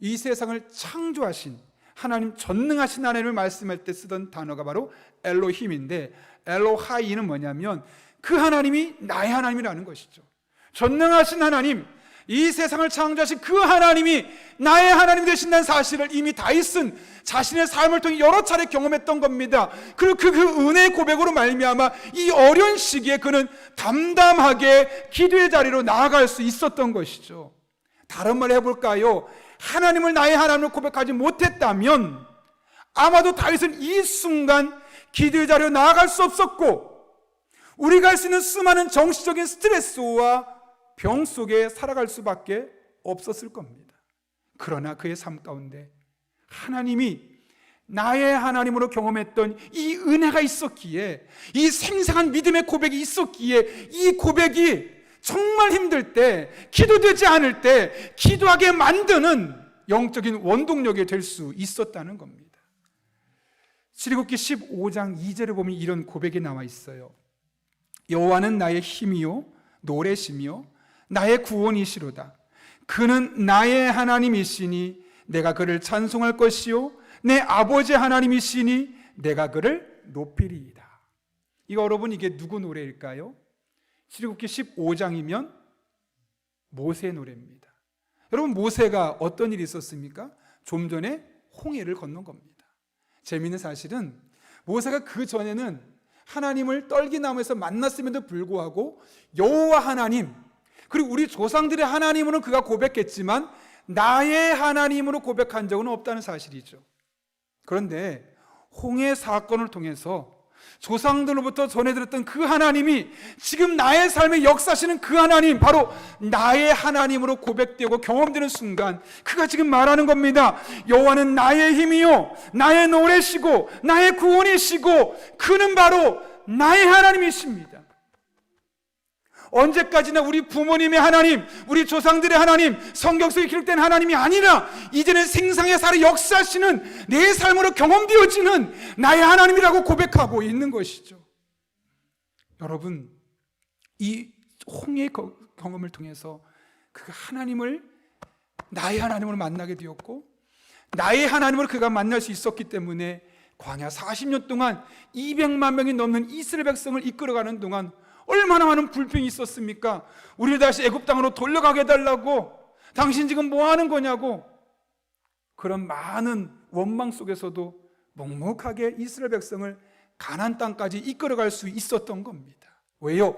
[SPEAKER 1] 이 세상을 창조하신 하나님, 전능하신 하나님을 말씀할 때 쓰던 단어가 바로 엘로힘인데, 엘로하이는 뭐냐면 그 하나님이 나의 하나님이라는 것이죠. 전능하신 하나님, 이 세상을 창조하신 그 하나님이 나의 하나님 되신다는 사실을 이미 다윗은 자신의 삶을 통해 여러 차례 경험했던 겁니다. 그리고 그 은혜의 고백으로 말미암아 이 어려운 시기에 그는 담담하게 기도의 자리로 나아갈 수 있었던 것이죠. 다른 말로 해볼까요? 하나님을 나의 하나님을 고백하지 못했다면 아마도 다윗은 이 순간 기도의 자리로 나아갈 수 없었고, 우리가 할 수 있는 수많은 정신적인 스트레스와 병 속에 살아갈 수밖에 없었을 겁니다. 그러나 그의 삶 가운데 하나님이 나의 하나님으로 경험했던 이 은혜가 있었기에, 이 생생한 믿음의 고백이 있었기에, 이 고백이 정말 힘들 때, 기도되지 않을 때 기도하게 만드는 영적인 원동력이 될 수 있었다는 겁니다. 출애굽기 15장 2절에 보면 이런 고백이 나와 있어요. 여호와는 나의 힘이요 노래시며 나의 구원이시로다. 그는 나의 하나님이시니 내가 그를 찬송할 것이요 내 아버지 하나님이시니 내가 그를 높이리이다. 이거 여러분, 이게 누구 노래일까요? 출애굽기 15장이면 모세의 노래입니다. 여러분, 모세가 어떤 일이 있었습니까? 좀 전에 홍해를 건넌 겁니다. 재미있는 사실은 모세가 그 전에는 하나님을 떨기나무에서 만났음에도 불구하고 여호와 하나님, 그리고 우리 조상들의 하나님으로 그가 고백했지만 나의 하나님으로 고백한 적은 없다는 사실이죠. 그런데 홍해 사건을 통해서 조상들로부터 전해 들었던 그 하나님이 지금 나의 삶에 역사하시는 그 하나님, 바로 나의 하나님으로 고백되고 경험되는 순간 그가 지금 말하는 겁니다. 여호와는 나의 힘이요 나의 노래시고 나의 구원이시고 그는 바로 나의 하나님이십니다. 언제까지나 우리 부모님의 하나님, 우리 조상들의 하나님, 성경 속에 기록된 하나님이 아니라 이제는 생상의 살아 역사하시는 내 삶으로 경험되어지는 나의 하나님이라고 고백하고 있는 것이죠. 여러분, 이 홍해의 경험을 통해서 그가 하나님을 나의 하나님으로 만나게 되었고, 나의 하나님으로 그가 만날 수 있었기 때문에 광야 40년 동안 200만 명이 넘는 이스라엘 백성을 이끌어가는 동안 얼마나 많은 불평이 있었습니까? 우리를 다시 애굽 땅으로 돌려가게 해달라고, 당신 지금 뭐 하는 거냐고. 그런 많은 원망 속에서도 묵묵하게 이스라엘 백성을 가나안 땅까지 이끌어갈 수 있었던 겁니다. 왜요?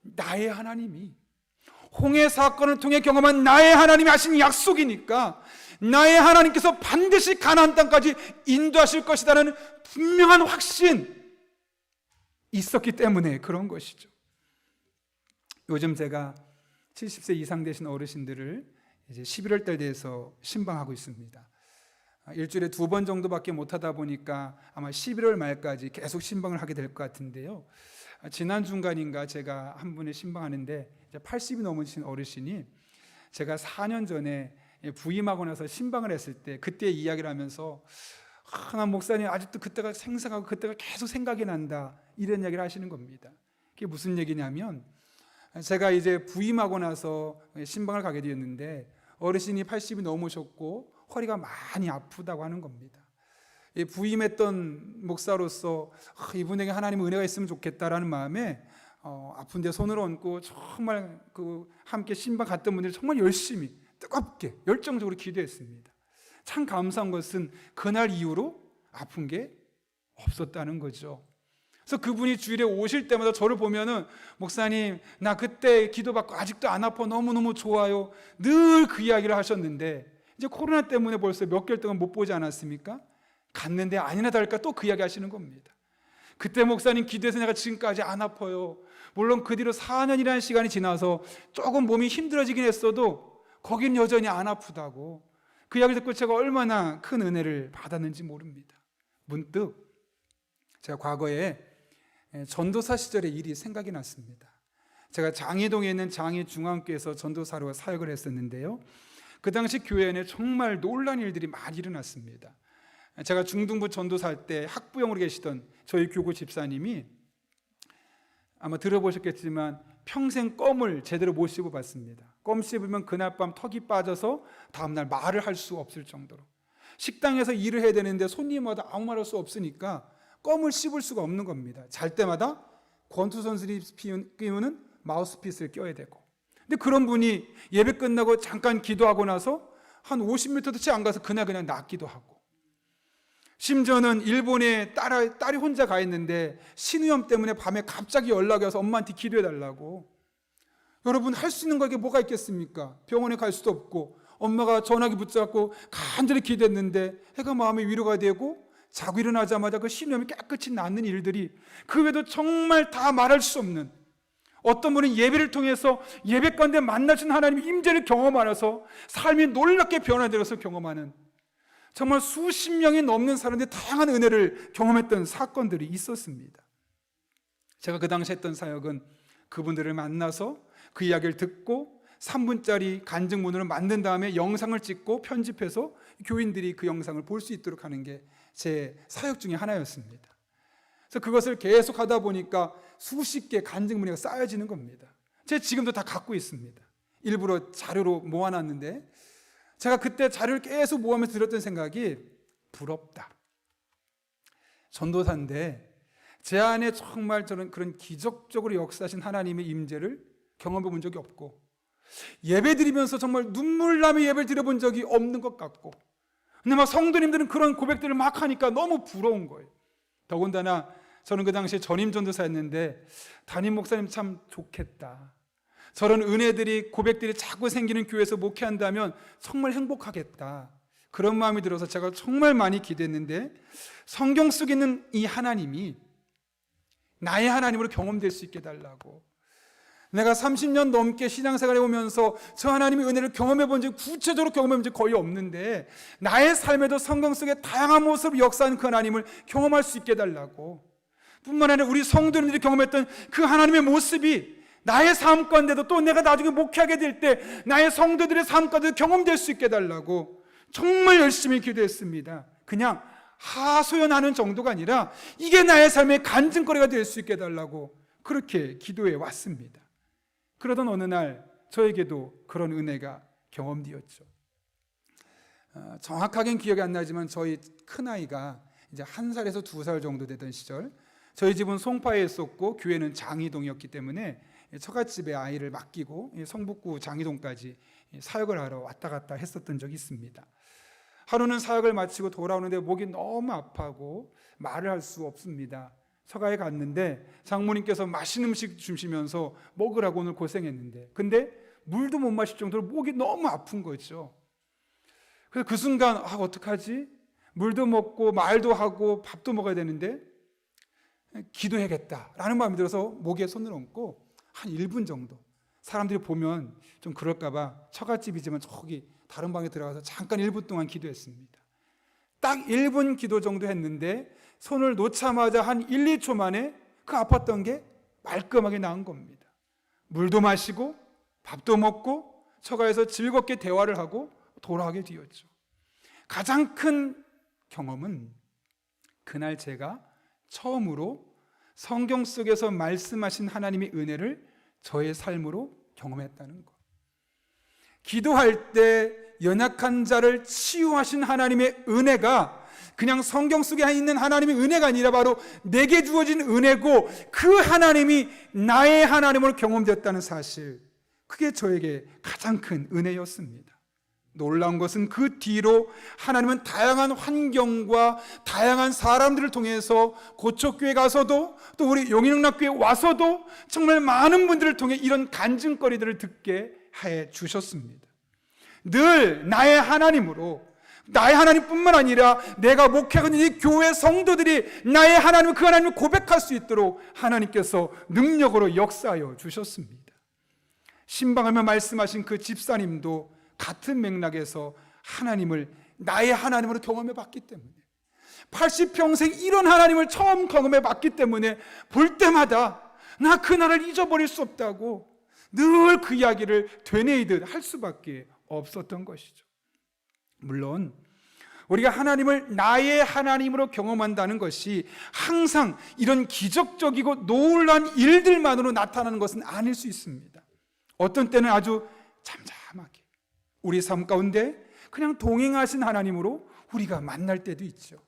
[SPEAKER 1] 나의 하나님이, 홍해 사건을 통해 경험한 나의 하나님이 하신 약속이니까 나의 하나님께서 반드시 가나안 땅까지 인도하실 것이라는 분명한 확신 있었기 때문에 그런 것이죠. 요즘 제가 70세 이상 되신 어르신들을 이제 11월 달 돼서 신방하고 있습니다. 일주일에 2번 정도밖에 못 하다 보니까 아마 11월 말까지 계속 신방을 하게 될 것 같은데요. 지난 중간인가 제가 한 분의 신방하는데 80이 넘으신 어르신이 제가 4년 전에 부임하고 나서 신방을 했을 때 그때 이야기를 하면서 난 목사님 아직도 그때가 생생하고 그때가 계속 생각이 난다, 이런 이야기를 하시는 겁니다. 그게 무슨 얘기냐면, 제가 이제 부임하고 나서 신방을 가게 되었는데 어르신이 80이 넘으셨고 허리가 많이 아프다고 하는 겁니다. 부임했던 목사로서 이분에게 하나님의 은혜가 있으면 좋겠다라는 마음에 아픈데 손을 얹고 정말 그 함께 신방 갔던 분들이 정말 열심히 뜨겁게 열정적으로 기도했습니다. 참 감사한 것은 그날 이후로 아픈 게 없었다는 거죠. 그래서 그분이 주일에 오실 때마다 저를 보면은 목사님 나 그때 기도받고 아직도 안 아파, 너무너무 좋아요, 늘 그 이야기를 하셨는데 이제 코로나 때문에 벌써 몇 개월 동안 못 보지 않았습니까? 갔는데 아니나 다를까 또 그 이야기 하시는 겁니다. 그때 목사님 기도해서 내가 지금까지 안 아파요. 물론 그 뒤로 4년이라는 시간이 지나서 조금 몸이 힘들어지긴 했어도 거긴 여전히 안 아프다고. 그 이야기 듣고 제가 얼마나 큰 은혜를 받았는지 모릅니다. 문득 제가 과거에 전도사 시절의 일이 생각이 났습니다. 제가 장애동에 있는 장애중앙교회에서 전도사로 사역을 했었는데요, 그 당시 교회에 정말 놀라운 일들이 많이 일어났습니다. 제가 중등부 전도사할 때 학부형으로 계시던 저희 교구 집사님이 아마 들어보셨겠지만 평생 껌을 제대로 못 씹어봤습니다. 껌 씹으면 그날 밤 턱이 빠져서 다음날 말을 할 수 없을 정도로, 식당에서 일을 해야 되는데 손님마다 아무 말 할 수 없으니까 껌을 씹을 수가 없는 겁니다. 잘 때마다 권투 선수들이 끼우는 마우스피스를 껴야 되고, 근데 그런 분이 예배 끝나고 잠깐 기도하고 나서 한 50m도 채 안 가서 그냥 낫기도 하고, 심지어는 일본에 딸이 혼자 가 있는데 신우염 때문에 밤에 갑자기 연락이 와서 엄마한테 기도해달라고. 여러분, 할 수 있는 거 이게 뭐가 있겠습니까? 병원에 갈 수도 없고, 엄마가 전화기 붙잡고 간절히 기도했는데 해가 마음의 위로가 되고 자고 일어나자마자 그 신우염이 깨끗이 낫는 일들이, 그 외에도 정말 다 말할 수 없는, 어떤 분은 예배를 통해서 예배 가운데 만나신 하나님의 임재를 경험하면서 삶이 놀랍게 변화되어서 경험하는, 정말 수십 명이 넘는 사람들이 다양한 은혜를 경험했던 사건들이 있었습니다. 제가 그 당시 했던 사역은 그분들을 만나서 그 이야기를 듣고 3분짜리 간증문으로 만든 다음에 영상을 찍고 편집해서 교인들이 그 영상을 볼 수 있도록 하는 게 제 사역 중에 하나였습니다. 그래서 그것을 계속 하다 보니까 수십 개 간증문이 쌓여지는 겁니다. 제가 지금도 다 갖고 있습니다. 일부러 자료로 모아놨는데, 제가 그때 자료를 계속 모으면서 들었던 생각이, 부럽다. 전도사인데 제 안에 정말 저는 그런 기적적으로 역사하신 하나님의 임재를 경험해 본 적이 없고, 예배 드리면서 정말 눈물 나며 예배를 드려본 적이 없는 것 같고, 근데 막 성도님들은 그런 고백들을 막 하니까 너무 부러운 거예요. 더군다나 저는 그 당시에 전임 전도사였는데 담임 목사님 참 좋겠다, 저런 은혜들이, 고백들이 자꾸 생기는 교회에서 목회한다면 정말 행복하겠다, 그런 마음이 들어서 제가 정말 많이 기도했는데, 성경 속에 있는 이 하나님이 나의 하나님으로 경험될 수 있게 해달라고. 내가 30년 넘게 신앙생활해 오면서 저 하나님의 은혜를 경험해 본 적이, 구체적으로 경험해 본 적이 거의 없는데, 나의 삶에도 성경 속에 다양한 모습으로 역사하는 그 하나님을 경험할 수 있게 해달라고. 뿐만 아니라 우리 성도님들이 경험했던 그 하나님의 모습이 나의 삶 가운데도, 또 내가 나중에 목회하게 될 때 나의 성도들의 삶 가운데도 경험될 수 있게 해달라고 정말 열심히 기도했습니다. 그냥 하소연하는 정도가 아니라 이게 나의 삶의 간증거리가 될 수 있게 해달라고 그렇게 기도해 왔습니다. 그러던 어느 날 저에게도 그런 은혜가 경험되었죠. 정확하게는 기억이 안 나지만 저희 큰아이가 이제 1살에서 2살 정도 되던 시절, 저희 집은 송파에 있었고 교회는 장이동이었기 때문에 처갓집에 아이를 맡기고 성북구 장이동까지 사역을 하러 왔다 갔다 했었던 적이 있습니다. 하루는 사역을 마치고 돌아오는데 목이 너무 아파하고 말을 할 수 없습니다. 처가에 갔는데 장모님께서 맛있는 음식 주시면서 먹으라고 오늘 고생했는데, 근데 물도 못 마실 정도로 목이 너무 아픈 거죠. 그래서 그 순간 어떡하지? 물도 먹고 말도 하고 밥도 먹어야 되는데 기도해야겠다라는 마음이 들어서 목에 손을 얹고 한 1분 정도, 사람들이 보면 좀 그럴까 봐 처갓집이지만 저기 다른 방에 들어가서 잠깐 1분 동안 기도했습니다. 딱 1분 기도 정도 했는데 손을 놓자마자 한 1, 2초 만에 그 아팠던 게 말끔하게 나은 겁니다. 물도 마시고 밥도 먹고 처가에서 즐겁게 대화를 하고 돌아가게 되었죠. 가장 큰 경험은 그날 제가 처음으로 성경 속에서 말씀하신 하나님의 은혜를 저의 삶으로 경험했다는 것. 기도할 때 연약한 자를 치유하신 하나님의 은혜가 그냥 성경 속에 있는 하나님의 은혜가 아니라 바로 내게 주어진 은혜고, 그 하나님이 나의 하나님으로 경험되었다는 사실, 그게 저에게 가장 큰 은혜였습니다. 놀라운 것은 그 뒤로 하나님은 다양한 환경과 다양한 사람들을 통해서 고척교회 가서도, 또 우리 용인응답교회 와서도 정말 많은 분들을 통해 이런 간증거리들을 듣게 해 주셨습니다. 늘 나의 하나님으로, 나의 하나님뿐만 아니라 내가 목회하는 이 교회 성도들이 나의 하나님, 그 하나님을 고백할 수 있도록 하나님께서 능력으로 역사하여 주셨습니다. 신방하며 말씀하신 그 집사님도 같은 맥락에서 하나님을 나의 하나님으로 경험해 봤기 때문에, 80평생 이런 하나님을 처음 경험해 봤기 때문에 볼 때마다 나 그날을 잊어버릴 수 없다고 늘 그 이야기를 되뇌이듯 할 수밖에 없었던 것이죠. 물론 우리가 하나님을 나의 하나님으로 경험한다는 것이 항상 이런 기적적이고 놀라운 일들만으로 나타나는 것은 아닐 수 있습니다. 어떤 때는 아주 잠잠하게 우리 삶 가운데 그냥 동행하신 하나님으로 우리가 만날 때도 있죠.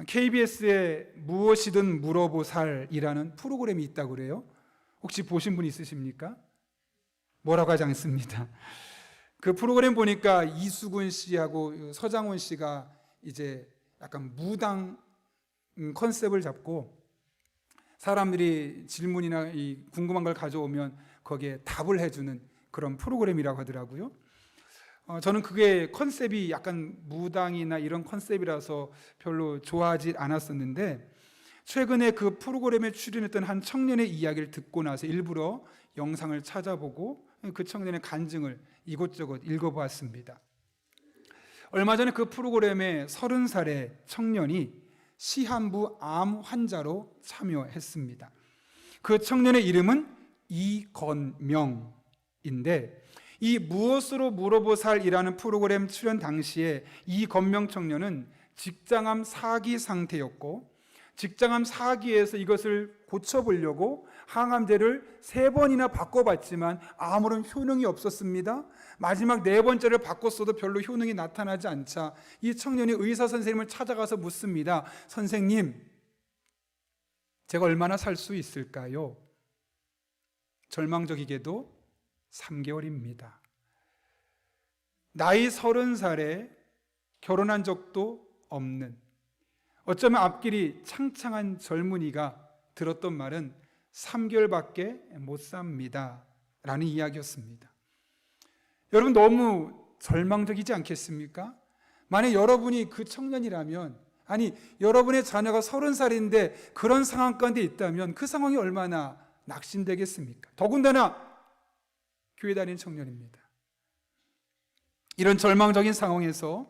[SPEAKER 1] KBS에 무엇이든 물어보살이라는 프로그램이 있다고 그래요. 혹시 보신 분 있으십니까? 뭐라고 하지 않습니다. 그 프로그램 보니까 이수근 씨하고 서장훈 씨가 이제 약간 무당 컨셉을 잡고 사람들이 질문이나 궁금한 걸 가져오면 거기에 답을 해주는 그런 프로그램이라고 하더라고요. 저는 그게 컨셉이 약간 무당이나 이런 컨셉이라서 별로 좋아하지 않았었는데, 최근에 그 프로그램에 출연했던 한 청년의 이야기를 듣고 나서 일부러 영상을 찾아보고 그 청년의 간증을 이곳저곳 읽어보았습니다. 얼마 전에 그 프로그램에 30살의 청년이 시한부 암 환자로 참여했습니다. 그 청년의 이름은 이건명인데, 이 무엇으로 물어보살이라는 프로그램 출연 당시에 이건명 청년은 직장암 4기 상태였고, 직장암 4기에서 이것을 고쳐보려고 항암제를 3번이나 바꿔봤지만 아무런 효능이 없었습니다. 마지막 4번째를 바꿨어도 별로 효능이 나타나지 않자 이 청년이 의사 선생님을 찾아가서 묻습니다. 선생님, 제가 얼마나 살 수 있을까요? 절망적이게도 3개월입니다. 나이 30살에 결혼한 적도 없는, 어쩌면 앞길이 창창한 젊은이가 들었던 말은 3개월밖에 못 삽니다 라는 이야기였습니다. 여러분, 너무 절망적이지 않겠습니까? 만약 여러분이 그 청년이라면, 아니 여러분의 자녀가 30살인데 그런 상황 가운데 있다면 그 상황이 얼마나 낙심되겠습니까? 더군다나 교회 다니는 청년입니다. 이런 절망적인 상황에서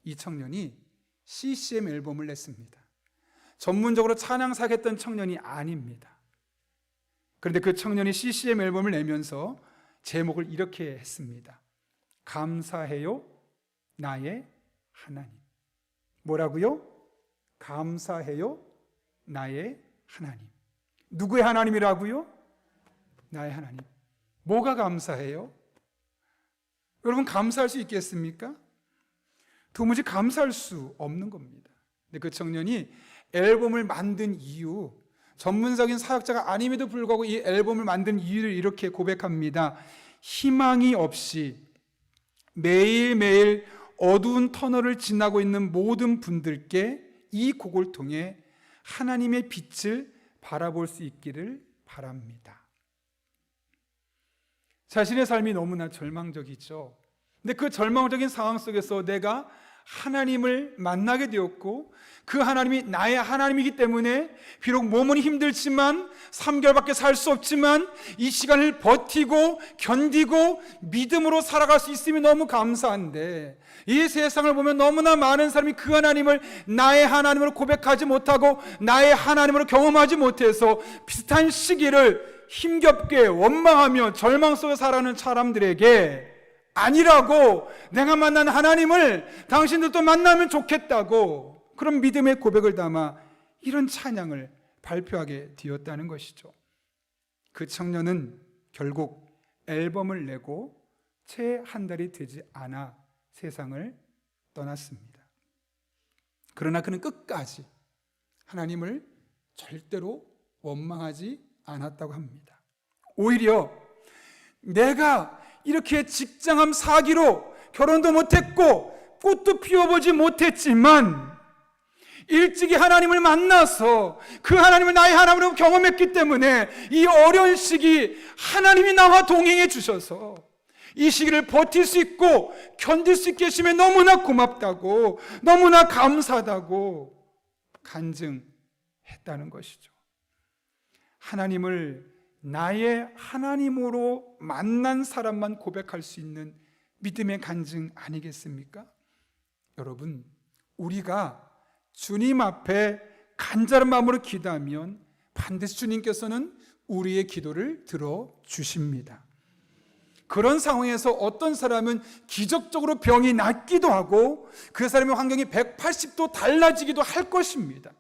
[SPEAKER 1] 이 청년이 CCM 앨범을 냈습니다. 전문적으로 찬양사겠던 청년이 아닙니다. 그런데 그 청년이 CCM 앨범을 내면서 제목을 이렇게 했습니다. 감사해요 나의 하나님. 뭐라고요? 감사해요 나의 하나님. 누구의 하나님이라고요? 나의 하나님. 뭐가 감사해요? 여러분, 감사할 수 있겠습니까? 도무지 감사할 수 없는 겁니다. 근데 그 청년이 앨범을 만든 이유, 전문적인 사역자가 아님에도 불구하고 이 앨범을 만든 이유를 이렇게 고백합니다. 희망이 없이 매일매일 어두운 터널을 지나고 있는 모든 분들께 이 곡을 통해 하나님의 빛을 바라볼 수 있기를 바랍니다. 자신의 삶이 너무나 절망적이죠. 근데 그 절망적인 상황 속에서 내가 하나님을 만나게 되었고, 그 하나님이 나의 하나님이기 때문에 비록 몸은 힘들지만 3개월밖에 살 수 없지만 이 시간을 버티고 견디고 믿음으로 살아갈 수 있음이 너무 감사한데, 이 세상을 보면 너무나 많은 사람이 그 하나님을 나의 하나님으로 고백하지 못하고 나의 하나님으로 경험하지 못해서 비슷한 시기를 힘겹게 원망하며 절망 속에 살아가는 사람들에게 아니라고, 내가 만난 하나님을 당신들도 만나면 좋겠다고 그런 믿음의 고백을 담아 이런 찬양을 발표하게 되었다는 것이죠. 그 청년은 결국 앨범을 내고 채 한 달이 되지 않아 세상을 떠났습니다. 그러나 그는 끝까지 하나님을 절대로 원망하지 않았다고 합니다. 오히려 내가 이렇게 직장암 4기로 결혼도 못했고 꽃도 피워보지 못했지만 일찍이 하나님을 만나서 그 하나님을 나의 하나님으로 경험했기 때문에 이 어려운 시기 하나님이 나와 동행해 주셔서 이 시기를 버틸 수 있고 견딜 수 있게 하시면 너무나 고맙다고, 너무나 감사하다고 간증했다는 것이죠. 하나님을 나의 하나님으로 만난 사람만 고백할 수 있는 믿음의 간증 아니겠습니까? 여러분, 우리가 주님 앞에 간절한 마음으로 기도하면 반드시 주님께서는 우리의 기도를 들어주십니다. 그런 상황에서 어떤 사람은 기적적으로 병이 낫기도 하고 그 사람의 환경이 180도 달라지기도 할 것입니다.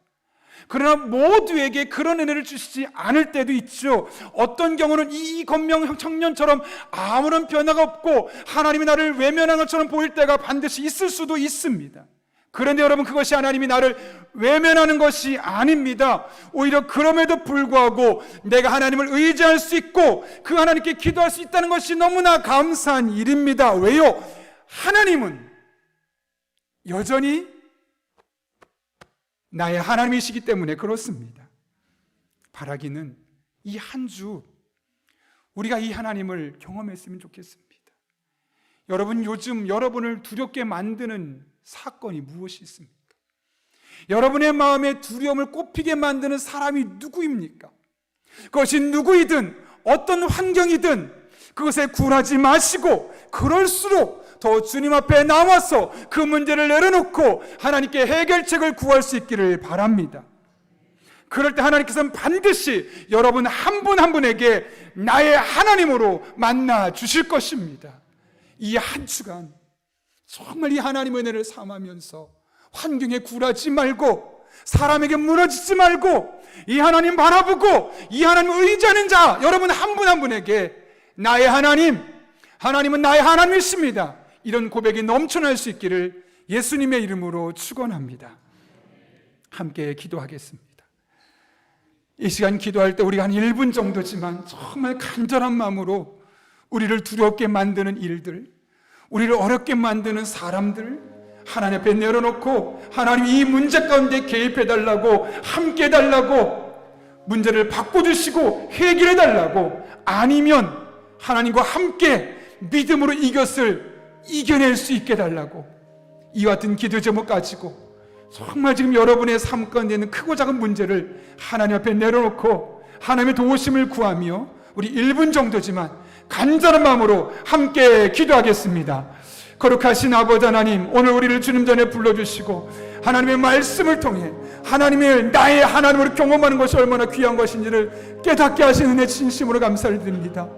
[SPEAKER 1] 그러나 모두에게 그런 은혜를 주시지 않을 때도 있죠. 어떤 경우는 이 건명 청년처럼 아무런 변화가 없고 하나님이 나를 외면한 것처럼 보일 때가 반드시 있을 수도 있습니다. 그런데 여러분, 그것이 하나님이 나를 외면하는 것이 아닙니다. 오히려 그럼에도 불구하고 내가 하나님을 의지할 수 있고 그 하나님께 기도할 수 있다는 것이 너무나 감사한 일입니다. 왜요? 하나님은 여전히 나의 하나님이시기 때문에 그렇습니다. 바라기는 이 한 주 우리가 이 하나님을 경험했으면 좋겠습니다. 여러분, 요즘 여러분을 두렵게 만드는 사건이 무엇이 있습니까? 여러분의 마음에 두려움을 꼽히게 만드는 사람이 누구입니까? 그것이 누구이든 어떤 환경이든 그것에 굴하지 마시고, 그럴수록 더 주님 앞에 나와서 그 문제를 내려놓고 하나님께 해결책을 구할 수 있기를 바랍니다. 그럴 때 하나님께서는 반드시 여러분 한 분 한 분에게 나의 하나님으로 만나 주실 것입니다. 이 한 주간 정말 이 하나님의 은혜를 삼으면서 환경에 굴하지 말고 사람에게 무너지지 말고 이 하나님 바라보고 이 하나님을 의지하는 자 여러분 한 분 한 분에게 나의 하나님은 나의 하나님이십니다, 이런 고백이 넘쳐날 수 있기를 예수님의 이름으로 축원합니다. 함께 기도하겠습니다. 이 시간 기도할 때 우리가 한 1분 정도지만 정말 간절한 마음으로 우리를 두렵게 만드는 일들, 우리를 어렵게 만드는 사람들 하나님 앞에 내려놓고 하나님 이 문제 가운데 개입해달라고, 함께 해달라고, 문제를 바꿔주시고 해결해달라고, 아니면 하나님과 함께 믿음으로 이것을 이겨낼 수 있게 해달라고, 이와 같은 기도 제목 가지고 정말 지금 여러분의 삶 가운데 있는 크고 작은 문제를 하나님 앞에 내려놓고 하나님의 도우심을 구하며 우리 1분 정도지만 간절한 마음으로 함께 기도하겠습니다. 거룩하신 아버지 하나님, 오늘 우리를 주님 전에 불러주시고 하나님의 말씀을 통해 하나님의 나의 하나님으로 경험하는 것이 얼마나 귀한 것인지를 깨닫게 하신 은혜 진심으로 감사를 드립니다.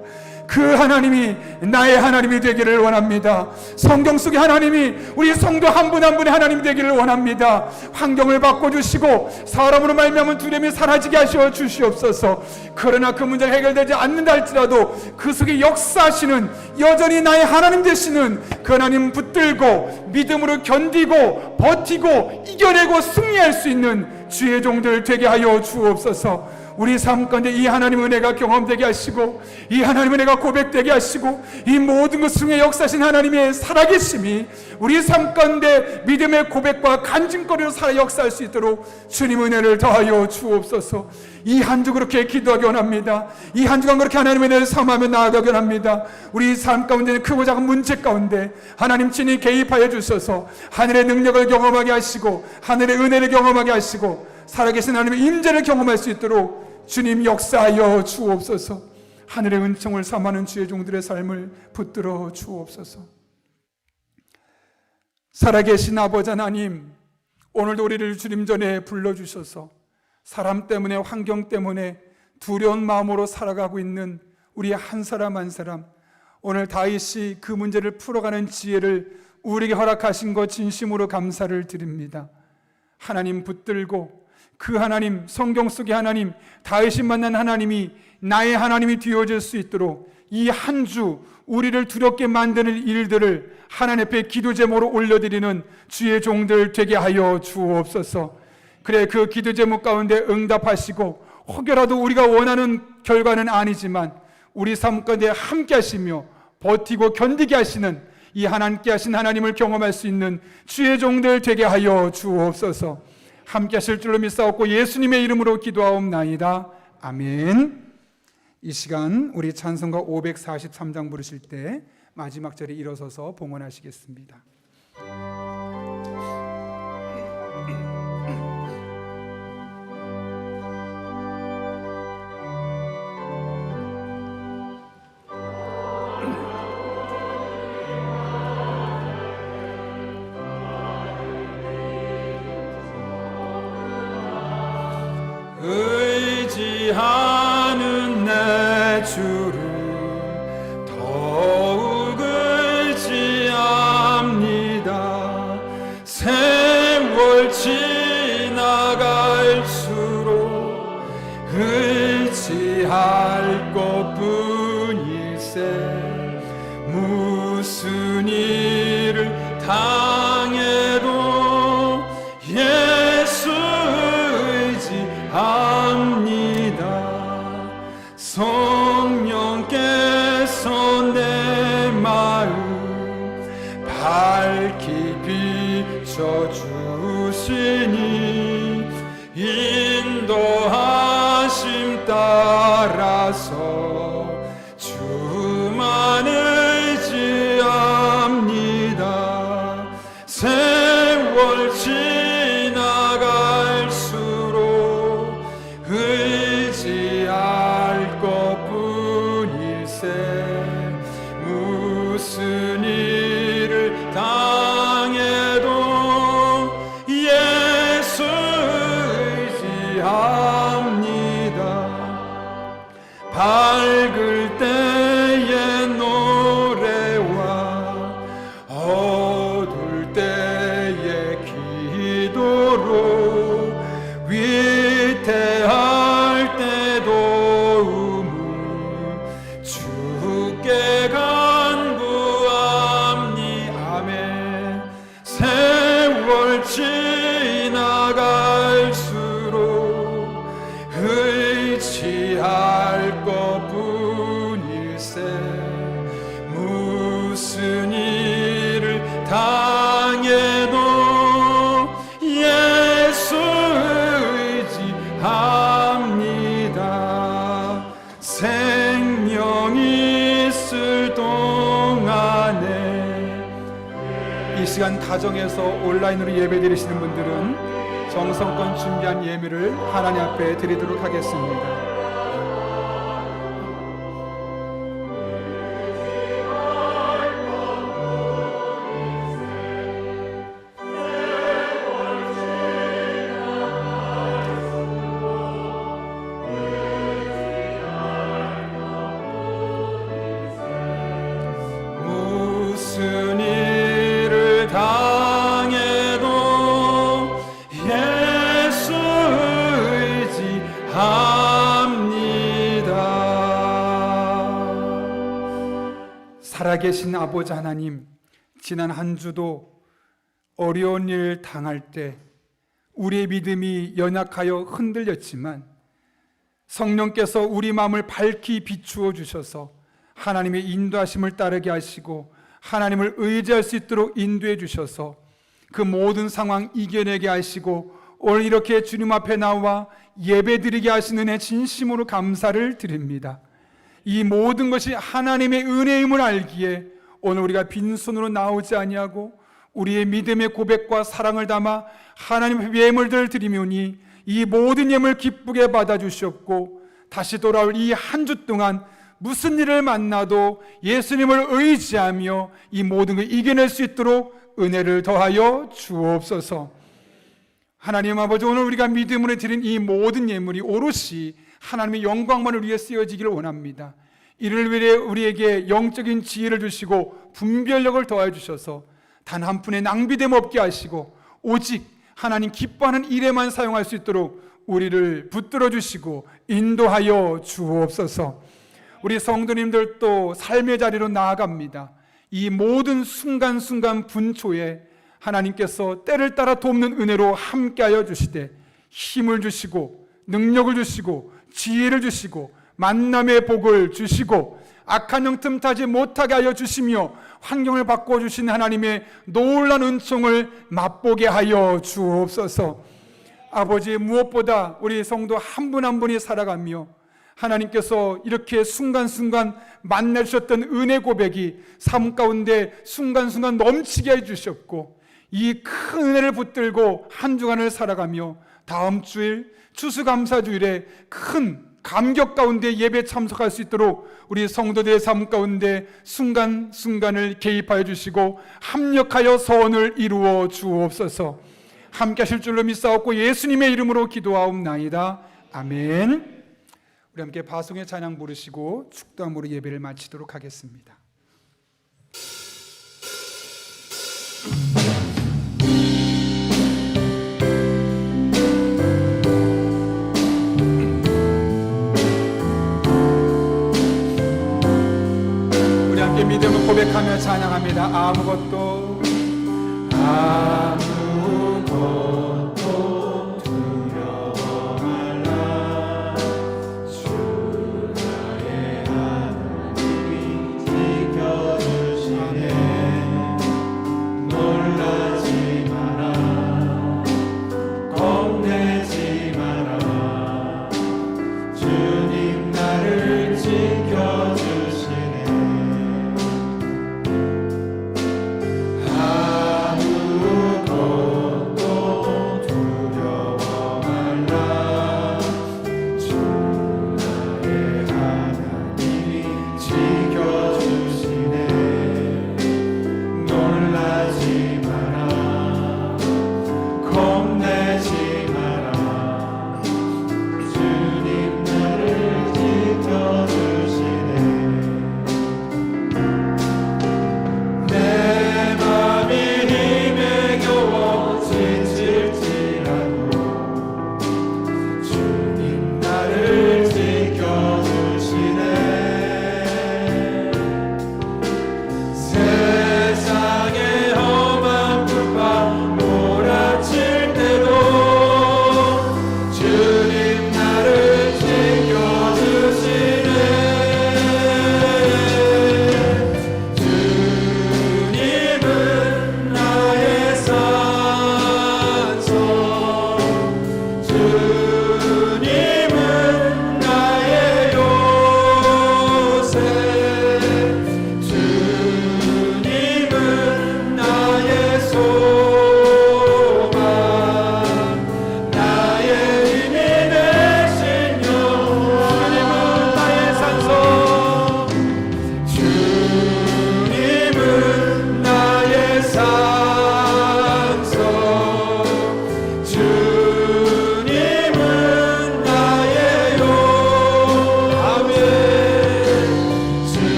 [SPEAKER 1] 그 하나님이 나의 하나님이 되기를 원합니다. 성경 속의 하나님이 우리 성도 한 분 한 분의 하나님이 되기를 원합니다. 환경을 바꿔주시고 사람으로 말미암은 두려움이 사라지게 하시어 주시옵소서. 그러나 그 문제가 해결되지 않는다 할지라도 그 속에 역사하시는 여전히 나의 하나님 되시는 그 하나님 붙들고 믿음으로 견디고 버티고 이겨내고 승리할 수 있는 주의 종들 되게 하여 주옵소서. 우리 삶 가운데 이 하나님의 은혜가 경험되게 하시고 이 하나님의 은혜가 고백되게 하시고 이 모든 것 중에 역사하신 하나님의 살아계심이 우리 삶 가운데 믿음의 고백과 간증거리로 살아 역사할 수 있도록 주님 은혜를 더하여 주옵소서. 이 한 주 그렇게 기도하기 원합니다. 이 한 주간 그렇게 하나님의 은혜를 삼하며 나아가기 원합니다. 우리 삶 가운데 크고 작은 문제 가운데 하나님 친히 개입하여 주셔서 하늘의 능력을 경험하게 하시고 하늘의 은혜를 경험하게 하시고 살아계신 하나님의 임재를 경험할 수 있도록 주님 역사하여 주옵소서. 하늘의 은총을 삼하는 주의 종들의 삶을 붙들어 주옵소서. 살아계신 아버지 하나님, 오늘도 우리를 주님 전에 불러주셔서 사람 때문에, 환경 때문에 두려운 마음으로 살아가고 있는 우리 한 사람 한 사람, 오늘 다윗이 그 문제를 풀어가는 지혜를 우리에게 허락하신 것 진심으로 감사를 드립니다. 하나님 붙들고 그 하나님, 성경 속의 하나님, 다윗이 만난 하나님이 나의 하나님이 되어질 수 있도록 이 한 주 우리를 두렵게 만드는 일들을 하나님 앞에 기도 제목으로 올려드리는 주의 종들 되게 하여 주옵소서. 그래, 그 기도 제목 가운데 응답하시고 혹여라도 우리가 원하는 결과는 아니지만 우리 삶 가운데 함께 하시며 버티고 견디게 하시는 이 하나님께 하신 하나님을 경험할 수 있는 주의 종들 되게 하여 주옵소서. 함께 하실 줄로 믿사옵고 예수님의 이름으로 기도하옵나이다. 아멘. 이 시간 우리 찬송가 543장 부르실 때 마지막 절에 일어서서 봉헌하시겠습니다. 의지하는 내 주를 더욱 의지합니다. 세월 지나갈수록 의지할 것뿐일세. 무슨 일을 당해도 비춰주시니 인도하심 따라서 주만 의지합니다. 세월 지나갈수록 의지할 것뿐일세. 무슨 일을 당해도 예수 의지합니다. 밝을 때의 노래와 어두울 때의 기도로 위태할 때 도움을 주께 간구합니. 아멘. 세월 지나갈수록 의지할 것뿐일세. 무슨 일을 당해도 예수 의지합니다. 생명이 있을 동안에 이 시간 가정에서 온라인으로 예배 드리시는 분들은 정성껏 준비한 예물을 하나님 앞에 드리도록 하겠습니다. 무슨 일을 당해도 예수 의지합니다. 살아계신 아버지 하나님, 지난 한 주도 어려운 일 당할 때 우리의 믿음이 연약하여 흔들렸지만 성령께서 우리 마음을 밝히 비추어 주셔서 하나님의 인도하심을 따르게 하시고 하나님을 의지할 수 있도록 인도해 주셔서 그 모든 상황 이겨내게 하시고 오늘 이렇게 주님 앞에 나와 예배드리게 하시는 은혜 진심으로 감사를 드립니다. 이 모든 것이 하나님의 은혜임을 알기에 오늘 우리가 빈손으로 나오지 아니하고 우리의 믿음의 고백과 사랑을 담아 하나님 앞에 예물들을 드리오니 이 모든 예물 기쁘게 받아주시옵고 다시 돌아올 이 한 주 동안 무슨 일을 만나도 예수님을 의지하며 이 모든 걸 이겨낼 수 있도록 은혜를 더하여 주옵소서. 하나님 아버지, 오늘 우리가 믿음으로 드린 이 모든 예물이 오롯이 하나님의 영광만을 위해 쓰여지기를 원합니다. 이를 위해 우리에게 영적인 지혜를 주시고 분별력을 더하여 주셔서 단 한 푼의 낭비됨 없게 하시고 오직 하나님 기뻐하는 일에만 사용할 수 있도록 우리를 붙들어 주시고 인도하여 주옵소서. 우리 성도님들도 삶의 자리로 나아갑니다. 이 모든 순간순간 분초에 하나님께서 때를 따라 돕는 은혜로 함께하여 주시되 힘을 주시고 능력을 주시고 지혜를 주시고 만남의 복을 주시고 악한 영 틈타지 못하게 하여 주시며 환경을 바꿔주신 하나님의 놀라운 은총을 맛보게 하여 주옵소서. 아버지, 무엇보다 우리 성도 한 분 한 분이 살아가며 하나님께서 이렇게 순간순간 만나주셨던 은혜 고백이 삶 가운데 순간순간 넘치게 해주셨고 이 큰 은혜를 붙들고 한 주간을 살아가며 다음 주일 추수감사주일에 큰 감격 가운데 예배 참석할 수 있도록 우리 성도들의 삶 가운데 순간순간을 개입하여 주시고 합력하여 서원을 이루어 주옵소서. 함께 하실 줄로 믿사옵고 예수님의 이름으로 기도하옵나이다. 아멘. 우리 함께 바송의 찬양 부르시고 축도함으로 예배를 마치도록 하겠습니다. 우리 함께 믿음을 고백하며 찬양합니다. 아무것도 두려워 말라. 주 나의 하나님이 지켜주시네. 놀라지 마라.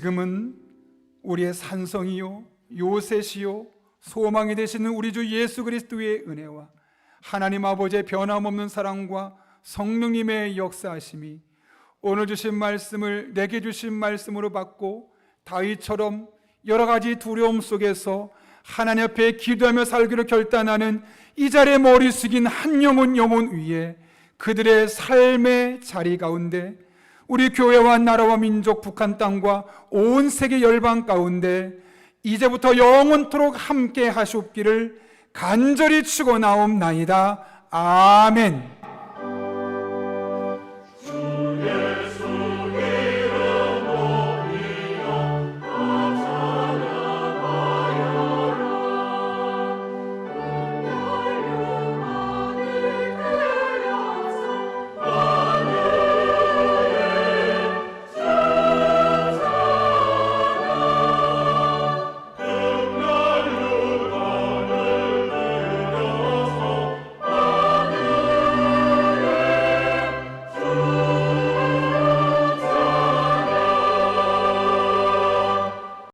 [SPEAKER 1] 지금은 우리의 산성이요 요새시요 소망이 되시는 우리 주 예수 그리스도의 은혜와 하나님 아버지의 변함없는 사랑과 성령님의 역사하심이 오늘 주신 말씀을 내게 주신 말씀으로 받고 다윗처럼 여러 가지 두려움 속에서 하나님 앞에 기도하며 살기로 결단하는 이 자리에 머리 숙인 한 영혼 위에 그들의 삶의 자리 가운데 우리 교회와 나라와 민족 북한 땅과 온 세계 열방 가운데 이제부터 영원토록 함께 하시옵기를 간절히 축원하옵나이다. 아멘.